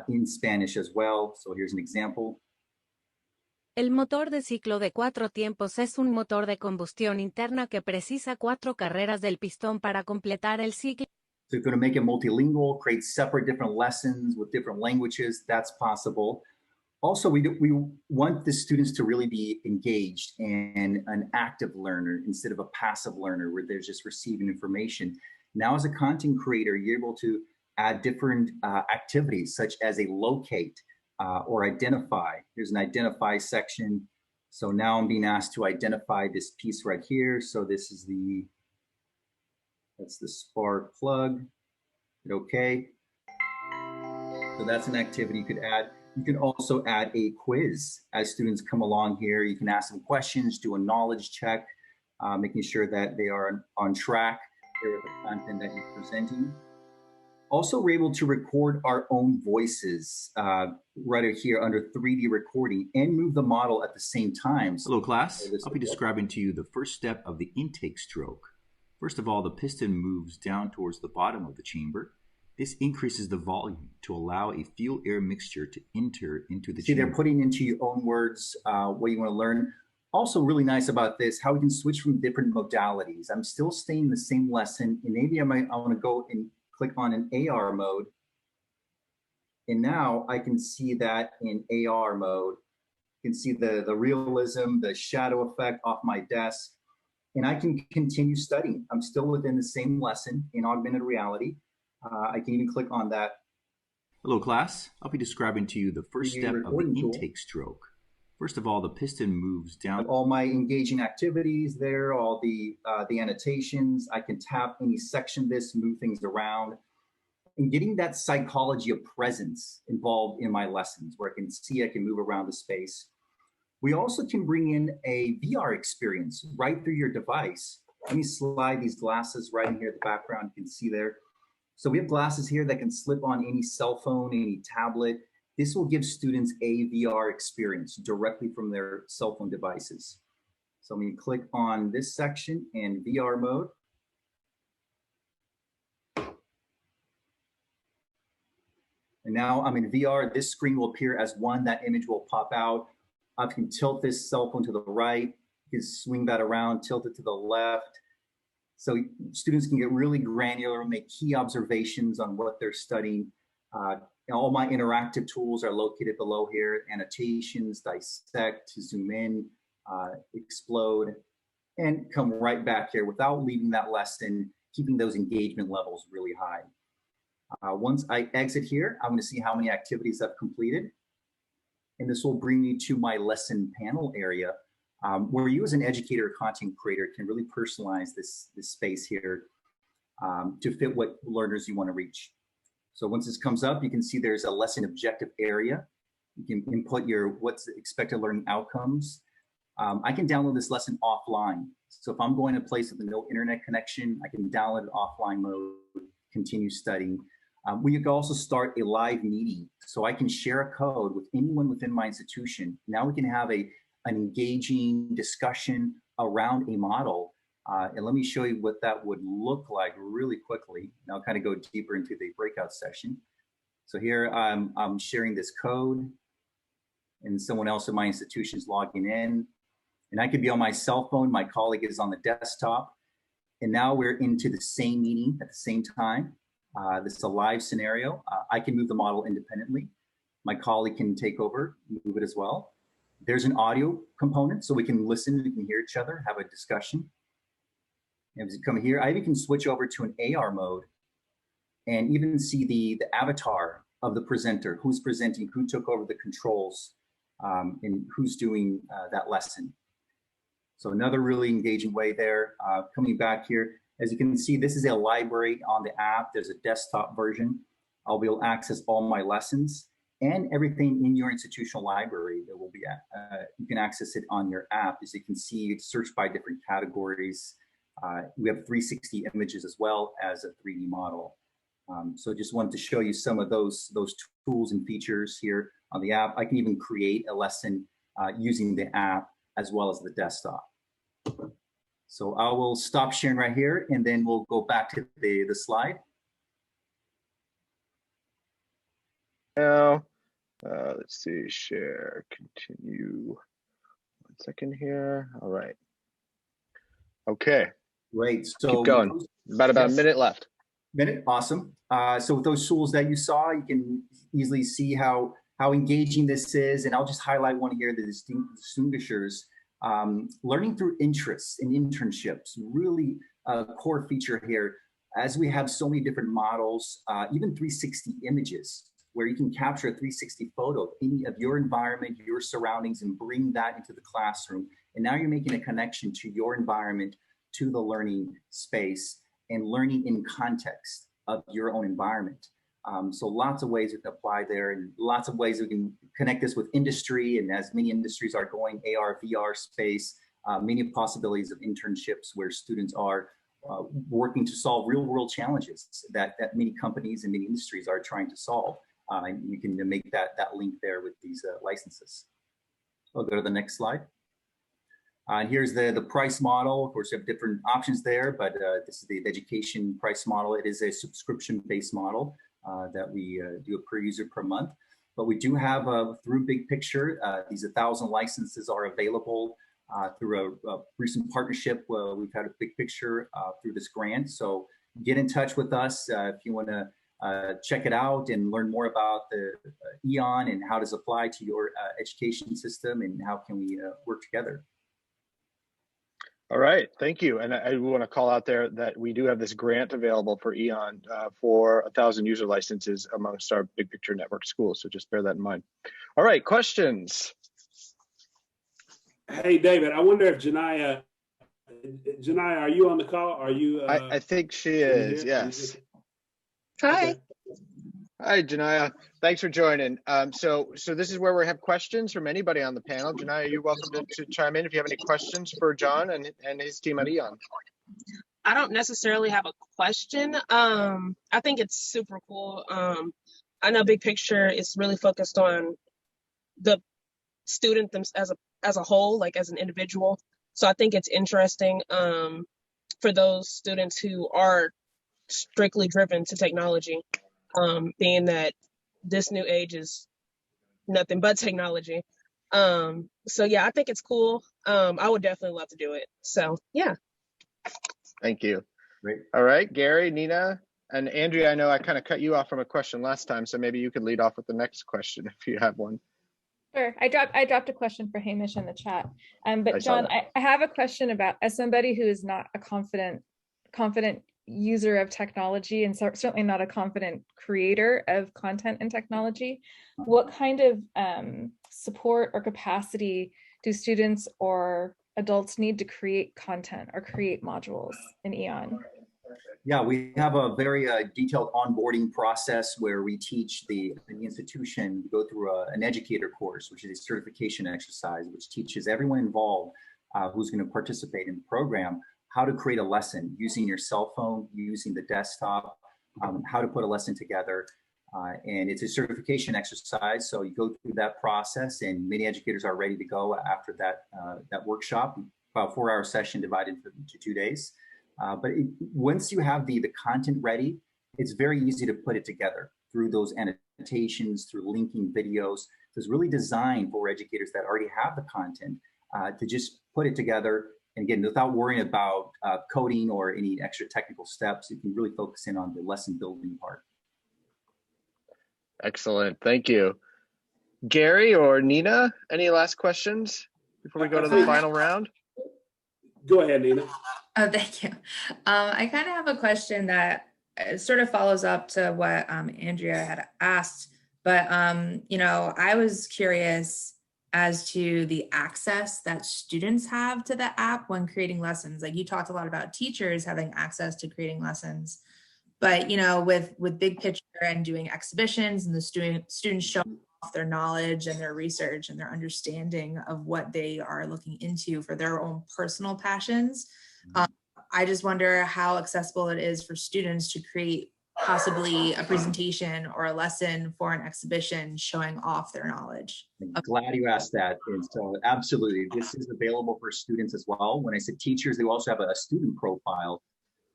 in Spanish as well. So here's an example. El motor de ciclo de 4 tiempos es un motor de combustión interna que precisa 4 carreras del pistón para completar el ciclo. So if you're going to make it multilingual, create separate different lessons with different languages, that's possible. Also, we want the students to really be engaged and an active learner instead of a passive learner where they're just receiving information. Now, as a content creator, you're able to add different activities such as a locate or identify. There's an identify section. So now I'm being asked to identify this piece right here. So this is that's the spark plug. Hit OK. So that's an activity you could add. You can also add a quiz as students come along here. You can ask them questions, do a knowledge check, making sure that they are on track here with the content that you're presenting. Also, we're able to record our own voices right here under 3D recording and move the model at the same time. Hello, class. I'll be describing to you the first step of the intake stroke. First of all, the piston moves down towards the bottom of the chamber. This increases the volume to allow a fuel-air mixture to enter into the chamber. They're putting into your own words what you want to learn. Also really nice about this, how we can switch from different modalities. I'm still staying in the same lesson, and maybe I want to go and click on an AR mode. And now I can see that in AR mode. You can see the realism, the shadow effect off my desk, and I can continue studying. I'm still within the same lesson in augmented reality. I can even click on that. Hello, class. I'll be describing to you the first step of the intake stroke. First of all, the piston moves down. All my engaging activities there, all the annotations. I can tap any section of this, move things around, and getting that psychology of presence involved in my lessons where I can see, I can move around the space. We also can bring in a VR experience right through your device. Let me slide these glasses right in here in the background. You can see there. So we have glasses here that can slip on any cell phone, any tablet. This will give students a VR experience directly from their cell phone devices. So I'm going to click on this section in VR mode. And now I'm in VR. This screen will appear as one. That image will pop out. I can tilt this cell phone to the right. You can swing that around, tilt it to the left. So students can get really granular, make key observations on what they're studying. All my interactive tools are located below here. Annotations, dissect, zoom in, explode, and come right back here without leaving that lesson, keeping those engagement levels really high. Once I exit here, I'm going to see how many activities I've completed. And this will bring me to my lesson panel area, where you as an educator or content creator can really personalize this space here to fit what learners you want to reach. So once this comes up, you can see there's a lesson objective area. You can input your what's the expected learning outcomes. I can download this lesson offline. So if I'm going to a place with no internet connection, I can download it offline mode, continue studying. We can also start a live meeting. So I can share a code with anyone within my institution. Now we can have an engaging discussion around a model. And let me show you what that would look like really quickly. And I'll kind of go deeper into the breakout session. So here I'm sharing this code and someone else in my institution is logging in. And I could be on my cell phone, my colleague is on the desktop. And now we're into the same meeting at the same time. This is a live scenario. I can move the model independently. My colleague can take over, move it as well. There's an audio component, so we can listen, we can hear each other, have a discussion. And as you come here, I even can switch over to an AR mode and even see the avatar of the presenter, who's presenting, who took over the controls. and who's doing that lesson. So another really engaging way there. Coming back here, as you can see, this is a library on the app. There's a desktop version. I'll be able to access all my lessons and everything in your institutional library that will be you can access it on your app. As you can see, it's searched by different categories. We have 360 images as well as a 3D model. So just wanted to show you some of those tools and features here on the app. I can even create a lesson using the app as well as the desktop. So I will stop sharing right here, and then we'll go back to the slide. Now, let's see, share, continue. 1 second here. All right. Okay. Great. So keep going. About a minute left. Minute, awesome. So with those tools that you saw, you can easily see how engaging this is, and I'll just highlight one here: the distinguishers. Learning through interests and internships, really a core feature here, as we have so many different models, even 360 images, where you can capture a 360 photo of any of your environment, your surroundings, and bring that into the classroom. And now you're making a connection to your environment, to the learning space, and learning in context of your own environment. So lots of ways we can apply there, and lots of ways we can connect this with industry. And as many industries are going AR, VR space, many possibilities of internships where students are working to solve real world challenges that many companies and many industries are trying to solve. And you can make that link there with these licenses. I'll go to the next slide. Here's the price model. Of course, you have different options there, but this is the education price model. It is a subscription-based model that we do a per user per month. But we do have, through Big Picture, these 1,000 licenses are available through a recent partnership. We've had a Big Picture through this grant. So get in touch with us if you want to check it out and learn more about the Eon and how does it apply to your education system and how can we work together. All right, thank you. And I want to call out there that we do have this grant available for Eon for 1,000 user licenses amongst our Big Picture Network schools. So just bear that in mind. All right, questions? Hey, David, I wonder if Jania, are you on the call? Are you? I think she is, yes. Hi. Okay. Hi, Jania. Thanks for joining. So this is where we have questions from anybody on the panel. Jania, you're welcome to chime in if you have any questions for John and his team at Eon. I don't necessarily have a question. I think it's super cool. I know Big Picture is really focused on the student as a whole, like as an individual. So I think it's interesting for those students who are strictly driven to technology. Being that this new age is nothing but technology. So yeah, I think it's cool. I would definitely love to do it. So yeah. Thank you. Great. All right, Gary, Nina, and Andrea, I know I kind of cut you off from a question last time, so maybe you could lead off with the next question if you have one. Sure. I dropped a question for Hamish in the chat. But John, I have a question about, as somebody who is not a confident user of technology and certainly not a confident creator of content and technology, what kind of support or capacity do students or adults need to create content or create modules in Eon? Yeah, we have a very detailed onboarding process where we teach the institution to go through an educator course, which is a certification exercise, which teaches everyone involved who's going to participate in the program how to create a lesson using your cell phone, using the desktop, how to put a lesson together. And it's a certification exercise. So you go through that process and many educators are ready to go after that workshop, about a 4-hour session divided into 2 days. But once you have the content ready, it's very easy to put it together through those annotations, through linking videos. So it's really designed for educators that already have the content to just put it together. And again, without worrying about coding or any extra technical steps, you can really focus in on the lesson building part. Excellent, thank you. Gary or Nina, any last questions before we go to the final round? Go ahead, Nina. Oh, thank you. I kind of have a question that sort of follows up to what Andrea had asked, but I was curious as to the access that students have to the app when creating lessons. Like you talked a lot about teachers having access to creating lessons, but with big picture and doing exhibitions and the students showing off their knowledge and their research and their understanding of what they are looking into for their own personal passions. I just wonder how accessible it is for students to create possibly a presentation or a lesson for an exhibition showing off their knowledge. I'm glad you asked that. And so absolutely, this is available for students as well. When I said teachers, they also have a student profile.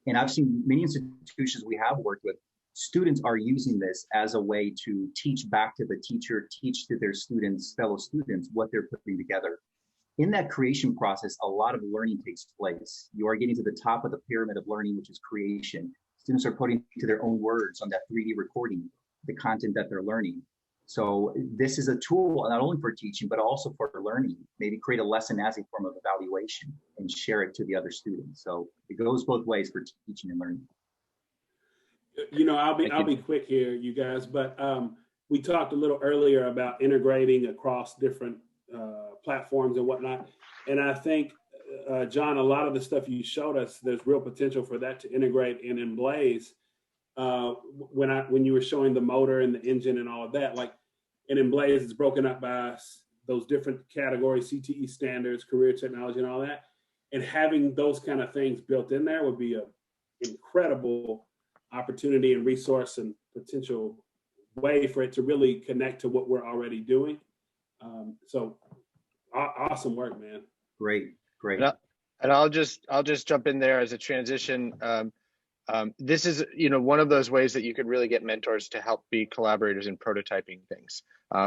And I've seen many institutions we have worked with, students are using this as a way to teach back to the teacher, teach to their students, fellow students, what they're putting together. In that creation process, a lot of learning takes place. You are getting to the top of the pyramid of learning, which is creation. Students are putting to their own words on that 3D recording, the content that they're learning. So this is a tool not only for teaching, but also for learning. Maybe create a lesson as a form of evaluation and share it to the other students. So it goes both ways for teaching and learning. I'll be quick here, you guys, but we talked a little earlier about integrating across different platforms and whatnot. And I think, John, a lot of the stuff you showed us, there's real potential for that to integrate in Blaze. When you were showing the motor and the engine and all of that, and in Blaze, it's broken up by those different categories, CTE standards, career technology and all that. And having those kind of things built in there would be an incredible opportunity and resource and potential way for it to really connect to what we're already doing. So awesome work, man. Great. And I'll just jump in there as a transition. This is, one of those ways that you could really get mentors to help be collaborators in prototyping things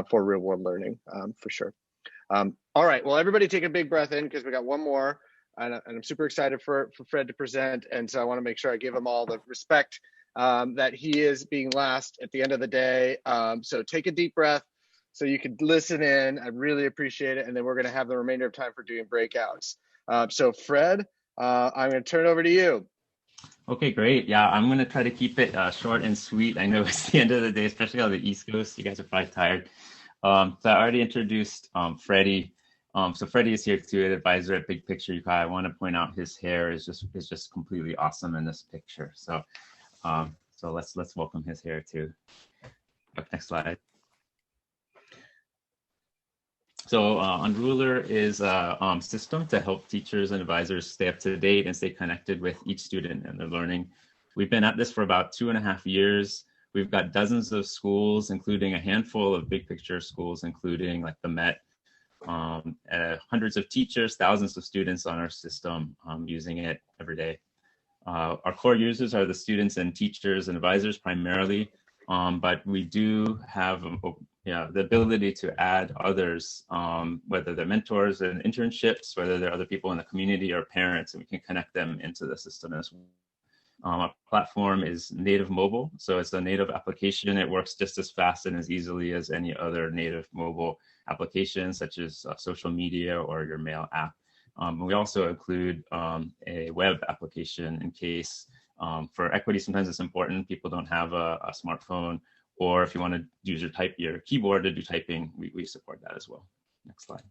for real world learning, for sure. All right, well, everybody take a big breath in because we got one more, and I'm super excited for Fred to present. And so I want to make sure I give him all the respect that he is being last at the end of the day. So take a deep breath so you can listen in. I really appreciate it. And then we're going to have the remainder of time for doing breakouts. So Fred, I'm going to turn it over to you. Okay, great. Yeah, I'm going to try to keep it short and sweet. I know it's the end of the day, especially on the East Coast. You guys are probably tired. So I already introduced Freddie. So Freddie is here too, an advisor at Big Picture UK. I want to point out his hair is just completely awesome in this picture. So let's welcome his hair too. Next slide. So Unruler is a system to help teachers and advisors stay up to date and stay connected with each student and their learning. We've been at this for about 2.5 years. We've got dozens of schools, including a handful of big picture schools, including like the Met, hundreds of teachers, thousands of students on our system using it every day. Our core users are the students and teachers and advisors primarily, but we do have the ability to add others, whether they're mentors and internships, whether they're other people in the community or parents, and we can connect them into the system as well. Our platform is native mobile, so it's a native application. It works just as fast and as easily as any other native mobile application, such as social media or your mail app. We also include a web application in case for equity, sometimes it's important. People don't have a smartphone, or if you want to use your keyboard to do typing, we support that as well. Next slide.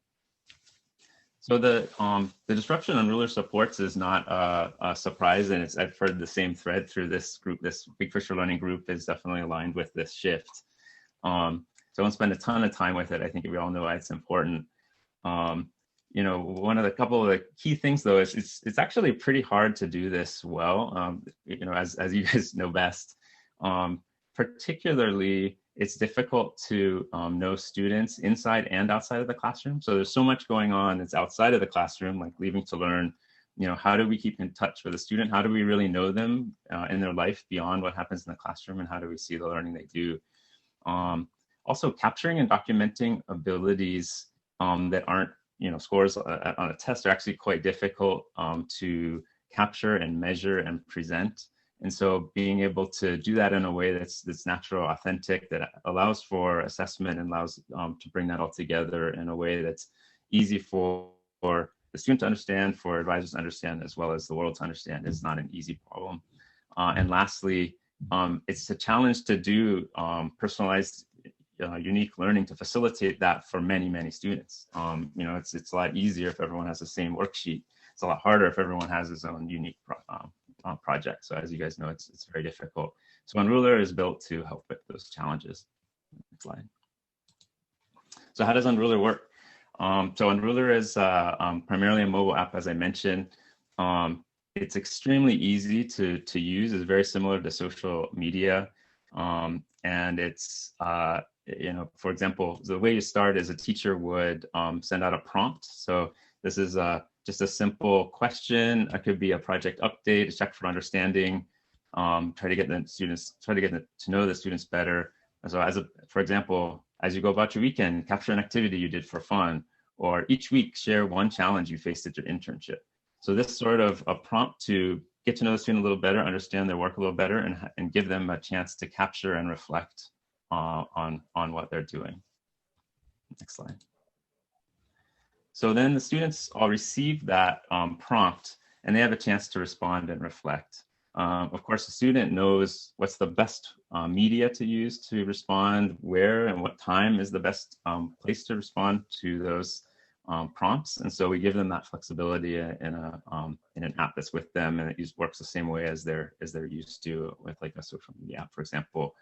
So the disruption Unruler supports is not a surprise, and I've heard the same thread through this group. This Big Picture Learning group is definitely aligned with this shift. So I won't spend a ton of time with it. I think we all know why it's important. Couple of the key things though is it's actually pretty hard to do this well. As you guys know best. Particularly, it's difficult to know students inside and outside of the classroom. So there's so much going on that's outside of the classroom, like Leaving to Learn. How do we keep in touch with a student? How do we really know them in their life beyond what happens in the classroom? And how do we see the learning they do? Also, capturing and documenting abilities that aren't, scores on a test are actually quite difficult to capture and measure and present. And so being able to do that in a way that's natural, authentic, that allows for assessment and allows to bring that all together in a way that's easy for the student to understand, for advisors to understand, as well as the world to understand is not an easy problem. And lastly, it's a challenge to do personalized unique learning to facilitate that for many, many students. It's a lot easier if everyone has the same worksheet. It's a lot harder if everyone has his own unique project. So as you guys know, it's very difficult. So Unruler is built to help with those challenges. Next slide. So how does Unruler work? So Unruler is primarily a mobile app, as I mentioned. It's extremely easy to use. It's very similar to social media. And it's, for example, the way you start is a teacher would send out a prompt. So this is just a simple question. It could be a project update, a check for understanding, try to get to know the students better. And so for example, as you go about your weekend, capture an activity you did for fun, or each week share one challenge you faced at your internship. So this sort of a prompt to get to know the student a little better, understand their work a little better, and give them a chance to capture and reflect on what they're doing. Next slide. So then the students all receive that prompt, and they have a chance to respond and reflect. Of course, the student knows what's the best media to use to respond, where and what time is the best place to respond to those prompts. And so we give them that flexibility in an app that's with them, and it works the same way as they're used to with like a social media app, for example.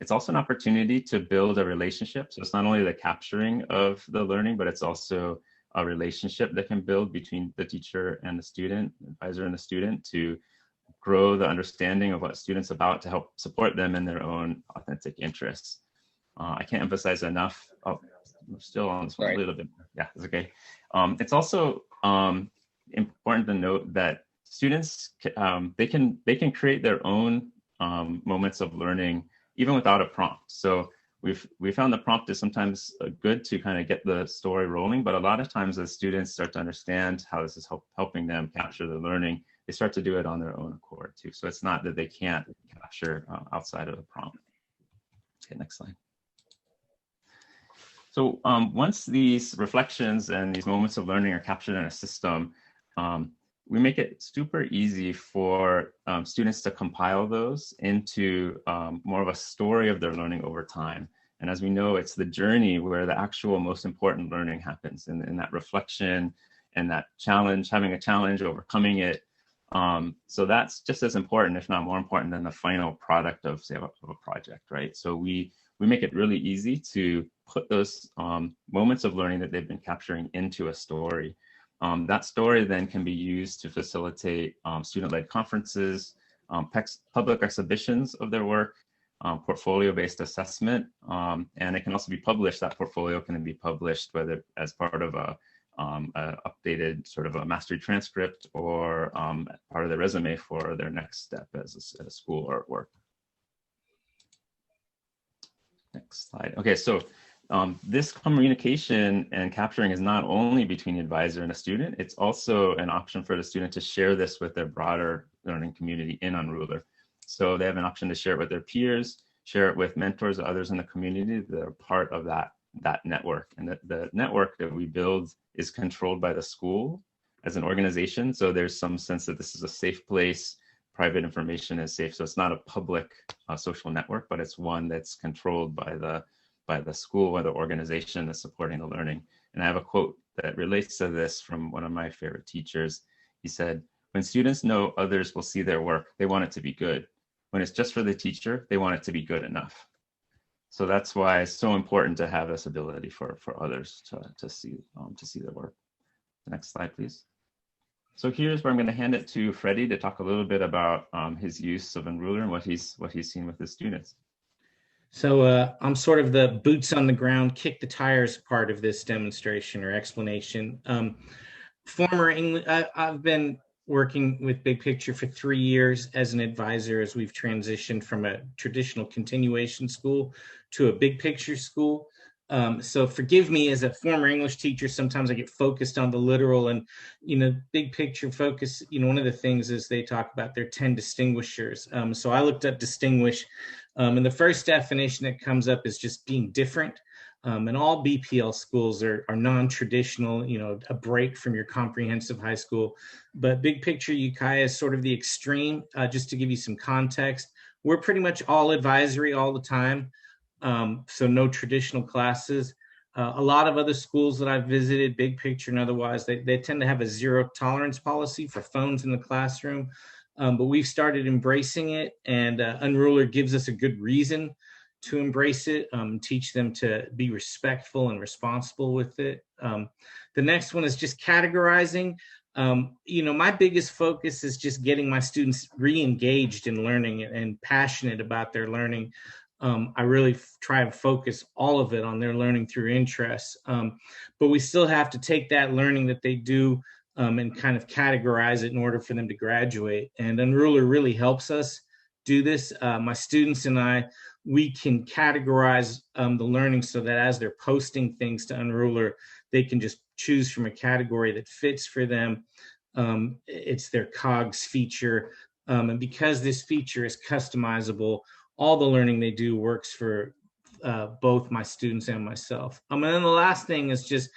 It's also an opportunity to build a relationship. So it's not only the capturing of the learning, but it's also a relationship that can build between the teacher and the student, advisor and the student, to grow the understanding of what students about to help support them in their own authentic interests. I can't emphasize enough. Oh, I'm still on this one a little bit. Yeah, it's okay. It's also important to note that students they can create their own moments of learning even without a prompt. So we found the prompt is sometimes good to kind of get the story rolling, but a lot of times as students start to understand how this is helping them capture the learning, they start to do it on their own accord too. So it's not that they can't capture outside of the prompt. Okay, next slide. So once these reflections and these moments of learning are captured in a system, we make it super easy for students to compile those into more of a story of their learning over time. And as we know, it's the journey where the actual most important learning happens, in that reflection and that challenge, having a challenge, overcoming it. So that's just as important, if not more important, than the final product of, say, of a project, right? So we make it really easy to put those moments of learning that they've been capturing into a story. That story then can be used to facilitate student-led conferences, public exhibitions of their work, portfolio-based assessment, and it can also be published. That portfolio can be published whether as part of a updated sort of a mastery transcript or part of the resume for their next step as a school or at work. Next slide. Okay, so this communication and capturing is not only between the advisor and a student, it's also an option for the student to share this with their broader learning community in Unruler. So they have an option to share it with their peers, share it with mentors or others in the community that are part of that network. And the network that we build is controlled by the school as an organization. So there's some sense that this is a safe place, private information is safe. So it's not a public social network, but it's one that's controlled by the school or the organization that's supporting the learning. And I have a quote that relates to this from one of my favorite teachers. He said, "When students know others will see their work, they want it to be good. When it's just for the teacher, they want it to be good enough." So that's why it's so important to have this ability for others to see their work. The next slide, please. So here's where I'm going to hand it to Freddie to talk a little bit about his use of Unruler and what he's seen with his students. So I'm sort of the boots on the ground, kick the tires part of this demonstration or explanation. Former English, I've been working with Big Picture for 3 years as an advisor as we've transitioned from a traditional continuation school to a Big Picture school. So forgive me, as a former English teacher, sometimes I get focused on the literal and, Big Picture focus. One of the things is they talk about their 10 distinguishers. So I looked up distinguish, and the first definition that comes up is just being different. And all BPL schools are non-traditional, a break from your comprehensive high school. But Big Picture Ukiah is sort of the extreme. Just to give you some context, we're pretty much all advisory all the time. so no traditional classes. A lot of other schools that I've visited, big picture and otherwise, they tend to have a zero tolerance policy for phones in the classroom. But we've started embracing it, and Unruler gives us a good reason to embrace it, teach them to be respectful and responsible with it. The next one is just categorizing. My biggest focus is just getting my students re-engaged in learning and passionate about their learning. I really try and focus all of it on their learning through interests. But we still have to take that learning that they do and kind of categorize it in order for them to graduate. And Unruler really helps us do this. My students and I, we can categorize the learning so that as they're posting things to Unruler, they can just choose from a category that fits for them. It's their COGS feature. And because this feature is customizable, all the learning they do works for both my students and myself. And then the last thing is just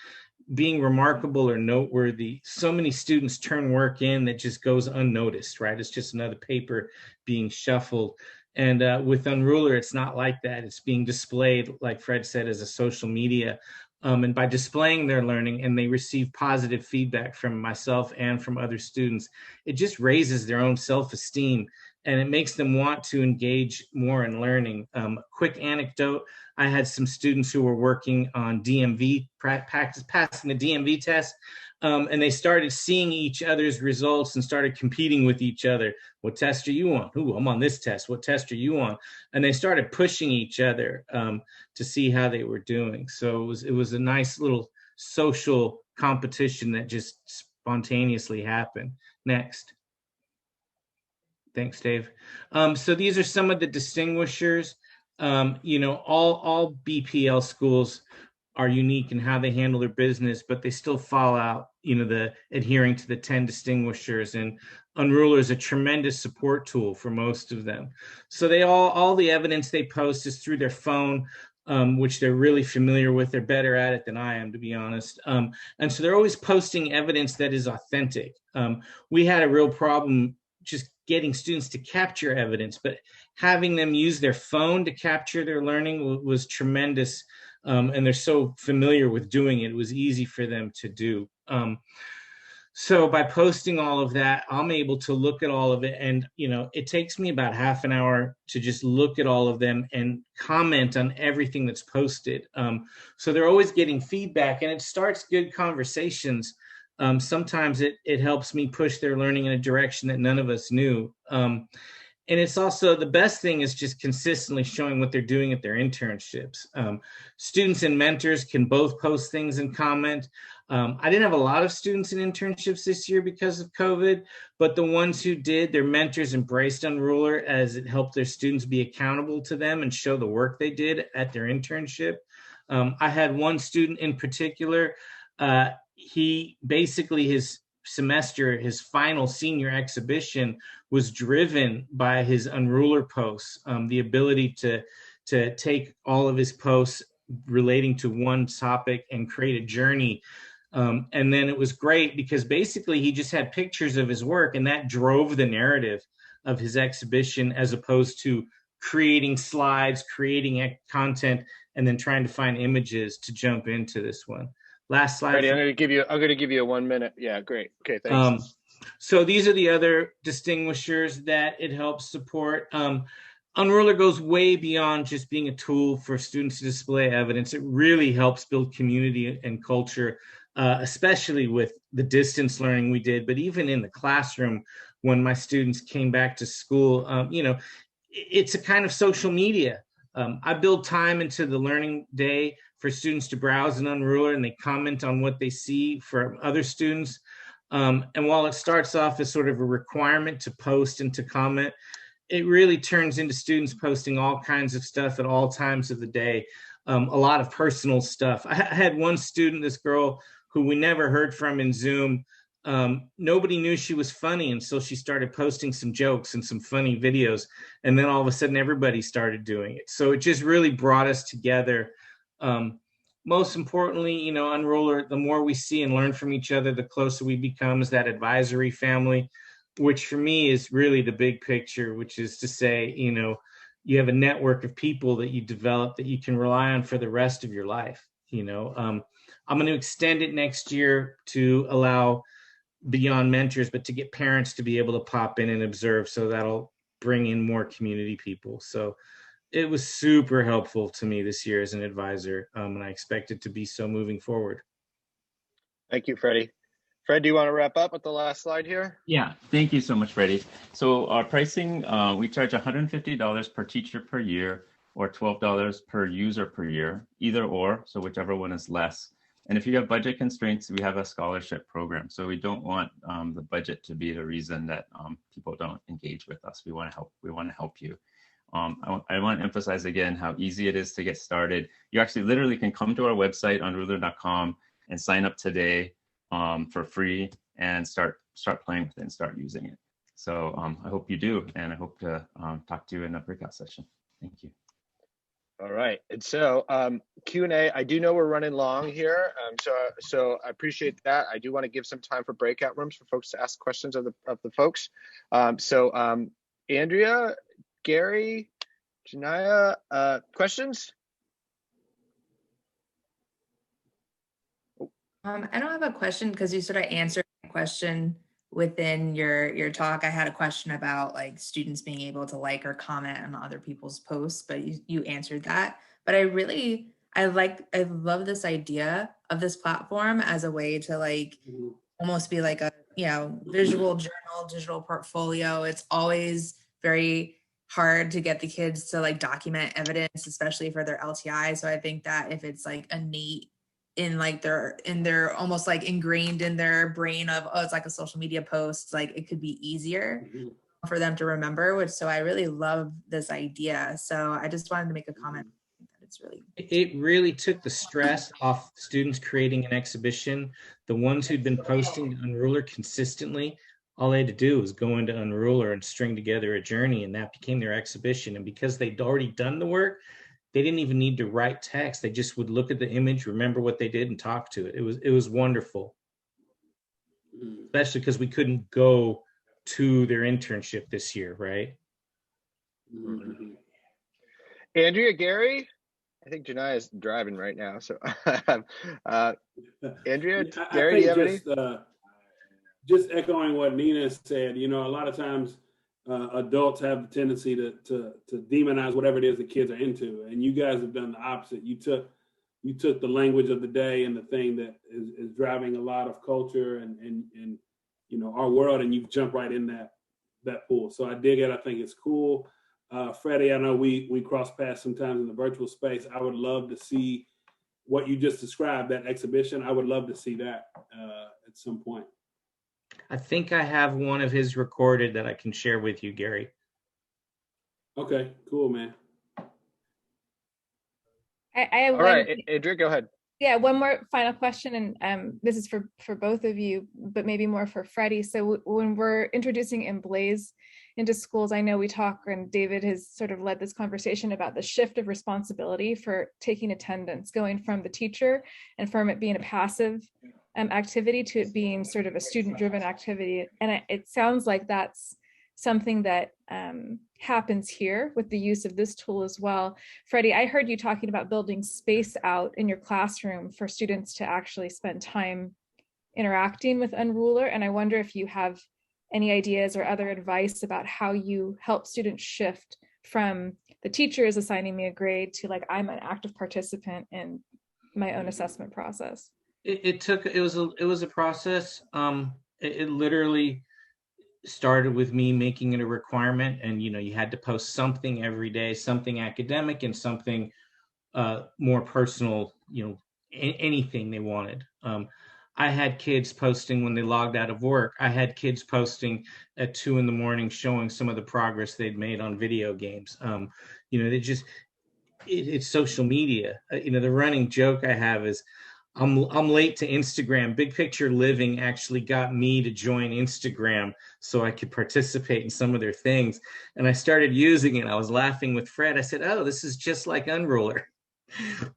being remarkable or noteworthy. So many students turn work in that just goes unnoticed, right? It's just another paper being shuffled. And with Unruler, it's not like that. It's being displayed, like Fred said, as a social media. And by displaying their learning and they receive positive feedback from myself and from other students, it just raises their own self-esteem and it makes them want to engage more in learning. Quick anecdote, I had some students who were working on DMV practice, passing the DMV test, and they started seeing each other's results and started competing with each other. What test are you on? Ooh, I'm on this test. What test are you on? And they started pushing each other to see how they were doing. So it was a nice little social competition that just spontaneously happened. Next. Thanks, Dave. So these are some of the distinguishers. All BPL schools are unique in how they handle their business, but they still fall out, the adhering to the 10 distinguishers. And Unruler is a tremendous support tool for most of them. So all the evidence they post is through their phone, which they're really familiar with. They're better at it than I am, to be honest. And so they're always posting evidence that is authentic. We had a real problem just getting students to capture evidence, but having them use their phone to capture their learning was tremendous. And they're so familiar with doing it, it was easy for them to do. So by posting all of that, I'm able to look at all of it. And, it takes me about half an hour to just look at all of them and comment on everything that's posted. So they're always getting feedback and it starts good conversations. Sometimes it helps me push their learning in a direction that none of us knew. And it's also, the best thing is just consistently showing what they're doing at their internships. Students and mentors can both post things and comment. I didn't have a lot of students in internships this year because of COVID, but the ones who did, their mentors embraced Unruler as it helped their students be accountable to them and show the work they did at their internship. I had one student in particular, he basically his semester, his final senior exhibition was driven by his Unruler posts, the ability to take all of his posts relating to one topic and create a journey. And then it was great because basically he just had pictures of his work and that drove the narrative of his exhibition as opposed to creating slides, creating content, and then trying to find images to jump into this one. Last slide. Ready, I'm going to give you a 1 minute. Yeah, great. Okay, thanks. So these are the other distinguishers that it helps support. Unruler goes way beyond just being a tool for students to display evidence. It really helps build community and culture, especially with the distance learning we did, but even in the classroom when my students came back to school, it's a kind of social media. I build time into the learning day for students to browse in Unruler and they comment on what they see from other students. And while it starts off as sort of a requirement to post and to comment, it really turns into students posting all kinds of stuff at all times of the day, a lot of personal stuff. I had one student, this girl, who we never heard from in Zoom. Nobody knew she was funny until she started posting some jokes and some funny videos. And then all of a sudden, everybody started doing it. So it just really brought us together. Most importantly, Unruler, the more we see and learn from each other, the closer we become as that advisory family, which for me is really the big picture, which is to say, you have a network of people that you develop that you can rely on for the rest of your life. I'm going to extend it next year to allow beyond mentors, but to get parents to be able to pop in and observe. So that'll bring in more community people. So it was super helpful to me this year as an advisor, and I expect it to be so moving forward. Thank you, Freddie. Fred, do you want to wrap up with the last slide here? Yeah, thank you so much, Freddie. So our pricing, we charge $150 per teacher per year, or $12 per user per year, either or, so whichever one is less. And if you have budget constraints, we have a scholarship program. So we don't want the budget to be the reason that people don't engage with us. We want to help. We want to help you. I want to emphasize again how easy it is to get started. You actually literally can come to our website, unruler.com, and sign up today for free and start playing with it and start using it. So I hope you do, and I hope to talk to you in a breakout session. Thank you. All right, and so Q&A, I do know we're running long here, so I appreciate that. I do want to give some time for breakout rooms for folks to ask questions of the folks. Andrea, Gary, Jania, questions? I don't have a question because you sort of answered my question within your talk. I had a question about like students being able to like or comment on other people's posts, but you answered that. But I love this idea of this platform as a way to like almost be like a visual journal, digital portfolio. It's always very hard to get the kids to like document evidence, especially for their LTI. So I think that if it's like innate in like they're almost like ingrained in their brain of, oh, it's like a social media post, like it could be easier for them to remember, so I really love this idea. So I just wanted to make a comment that it really took the stress off students creating an exhibition. The ones who'd been posting to Unruler consistently, all they had to do was go into Unruler and string together a journey, and that became their exhibition. And because they'd already done the work, they didn't even need to write text. They just would look at the image, remember what they did, and talk to it. It was wonderful, especially because we couldn't go to their internship this year, right? Andrea, Gary, I think Jania is driving right now. So Andrea, Gary, do you have any? Just echoing what Nina said, a lot of times adults have the tendency to demonize whatever it is the kids are into, and you guys have done the opposite. You took the language of the day and the thing that is driving a lot of culture and our world, and you've jumped right in that pool. So I dig it. I think it's cool. Freddie, I know we cross paths sometimes in the virtual space. I would love to see what you just described, that exhibition. I would love to see that at some point. I think I have one of his recorded that I can share with you, Gary. Okay, cool, man. I have all right, Andrea, go ahead. Yeah, one more final question, and this is for both of you, but maybe more for Freddie. So when we're introducing Emblaze into schools, I know we talk, and David has sort of led this conversation about the shift of responsibility for taking attendance, going from the teacher and from it being a passive activity to it being sort of a student-driven activity. And it sounds like that's something that happens here with the use of this tool as well. Freddie, I heard you talking about building space out in your classroom for students to actually spend time interacting with Unruler. And I wonder if you have any ideas or other advice about how you help students shift from the teacher is assigning me a grade to like, I'm an active participant in my own assessment process. It was a process. It literally started with me making it a requirement, and you had to post something every day, something academic and something more personal, anything they wanted. I had kids posting when they logged out of work. I had kids posting at 2 a.m. showing some of the progress they'd made on video games. It's social media. The running joke I have is I'm late to Instagram. Big Picture Living actually got me to join Instagram so I could participate in some of their things. And I started using it. I was laughing with Fred. I said, oh, this is just like Unruler.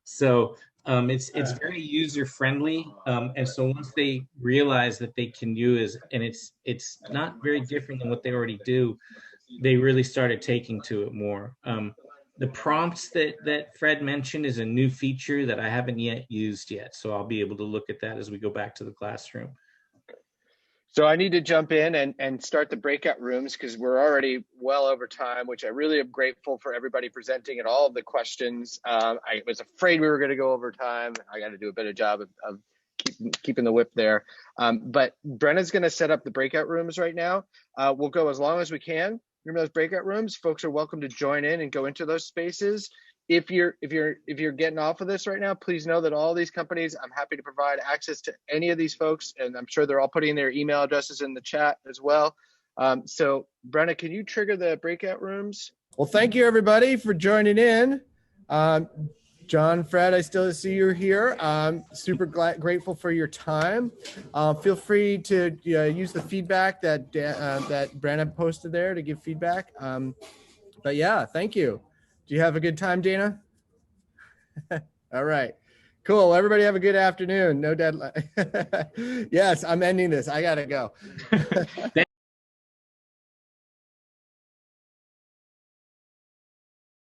So it's very user friendly. And so once they realize that they can use, and it's not very different than what they already do, they really started taking to it more. The prompts that Fred mentioned is a new feature that I haven't yet used yet. So I'll be able to look at that as we go back to the classroom. So I need to jump in and start the breakout rooms because we're already well over time, which I really am grateful for everybody presenting and all of the questions. I was afraid we were going to go over time. I got to do a better job of keeping the whip there. But Brenna's going to set up the breakout rooms right now. We'll go as long as we can. Remember those breakout rooms? Folks are welcome to join in and go into those spaces. If you're getting off of this right now, please know that all these companies, I'm happy to provide access to any of these folks, and I'm sure they're all putting their email addresses in the chat as well. So Brenna, can you trigger the breakout rooms? Well, thank you everybody for joining in. John, Fred, I still see you here. Super grateful for your time. Feel free to use the feedback that Brenna posted there to give feedback. But yeah, thank you. Do you have a good time, Dana? All right, cool. Everybody have a good afternoon. No deadline. Yes, I'm ending this. I gotta go. Thank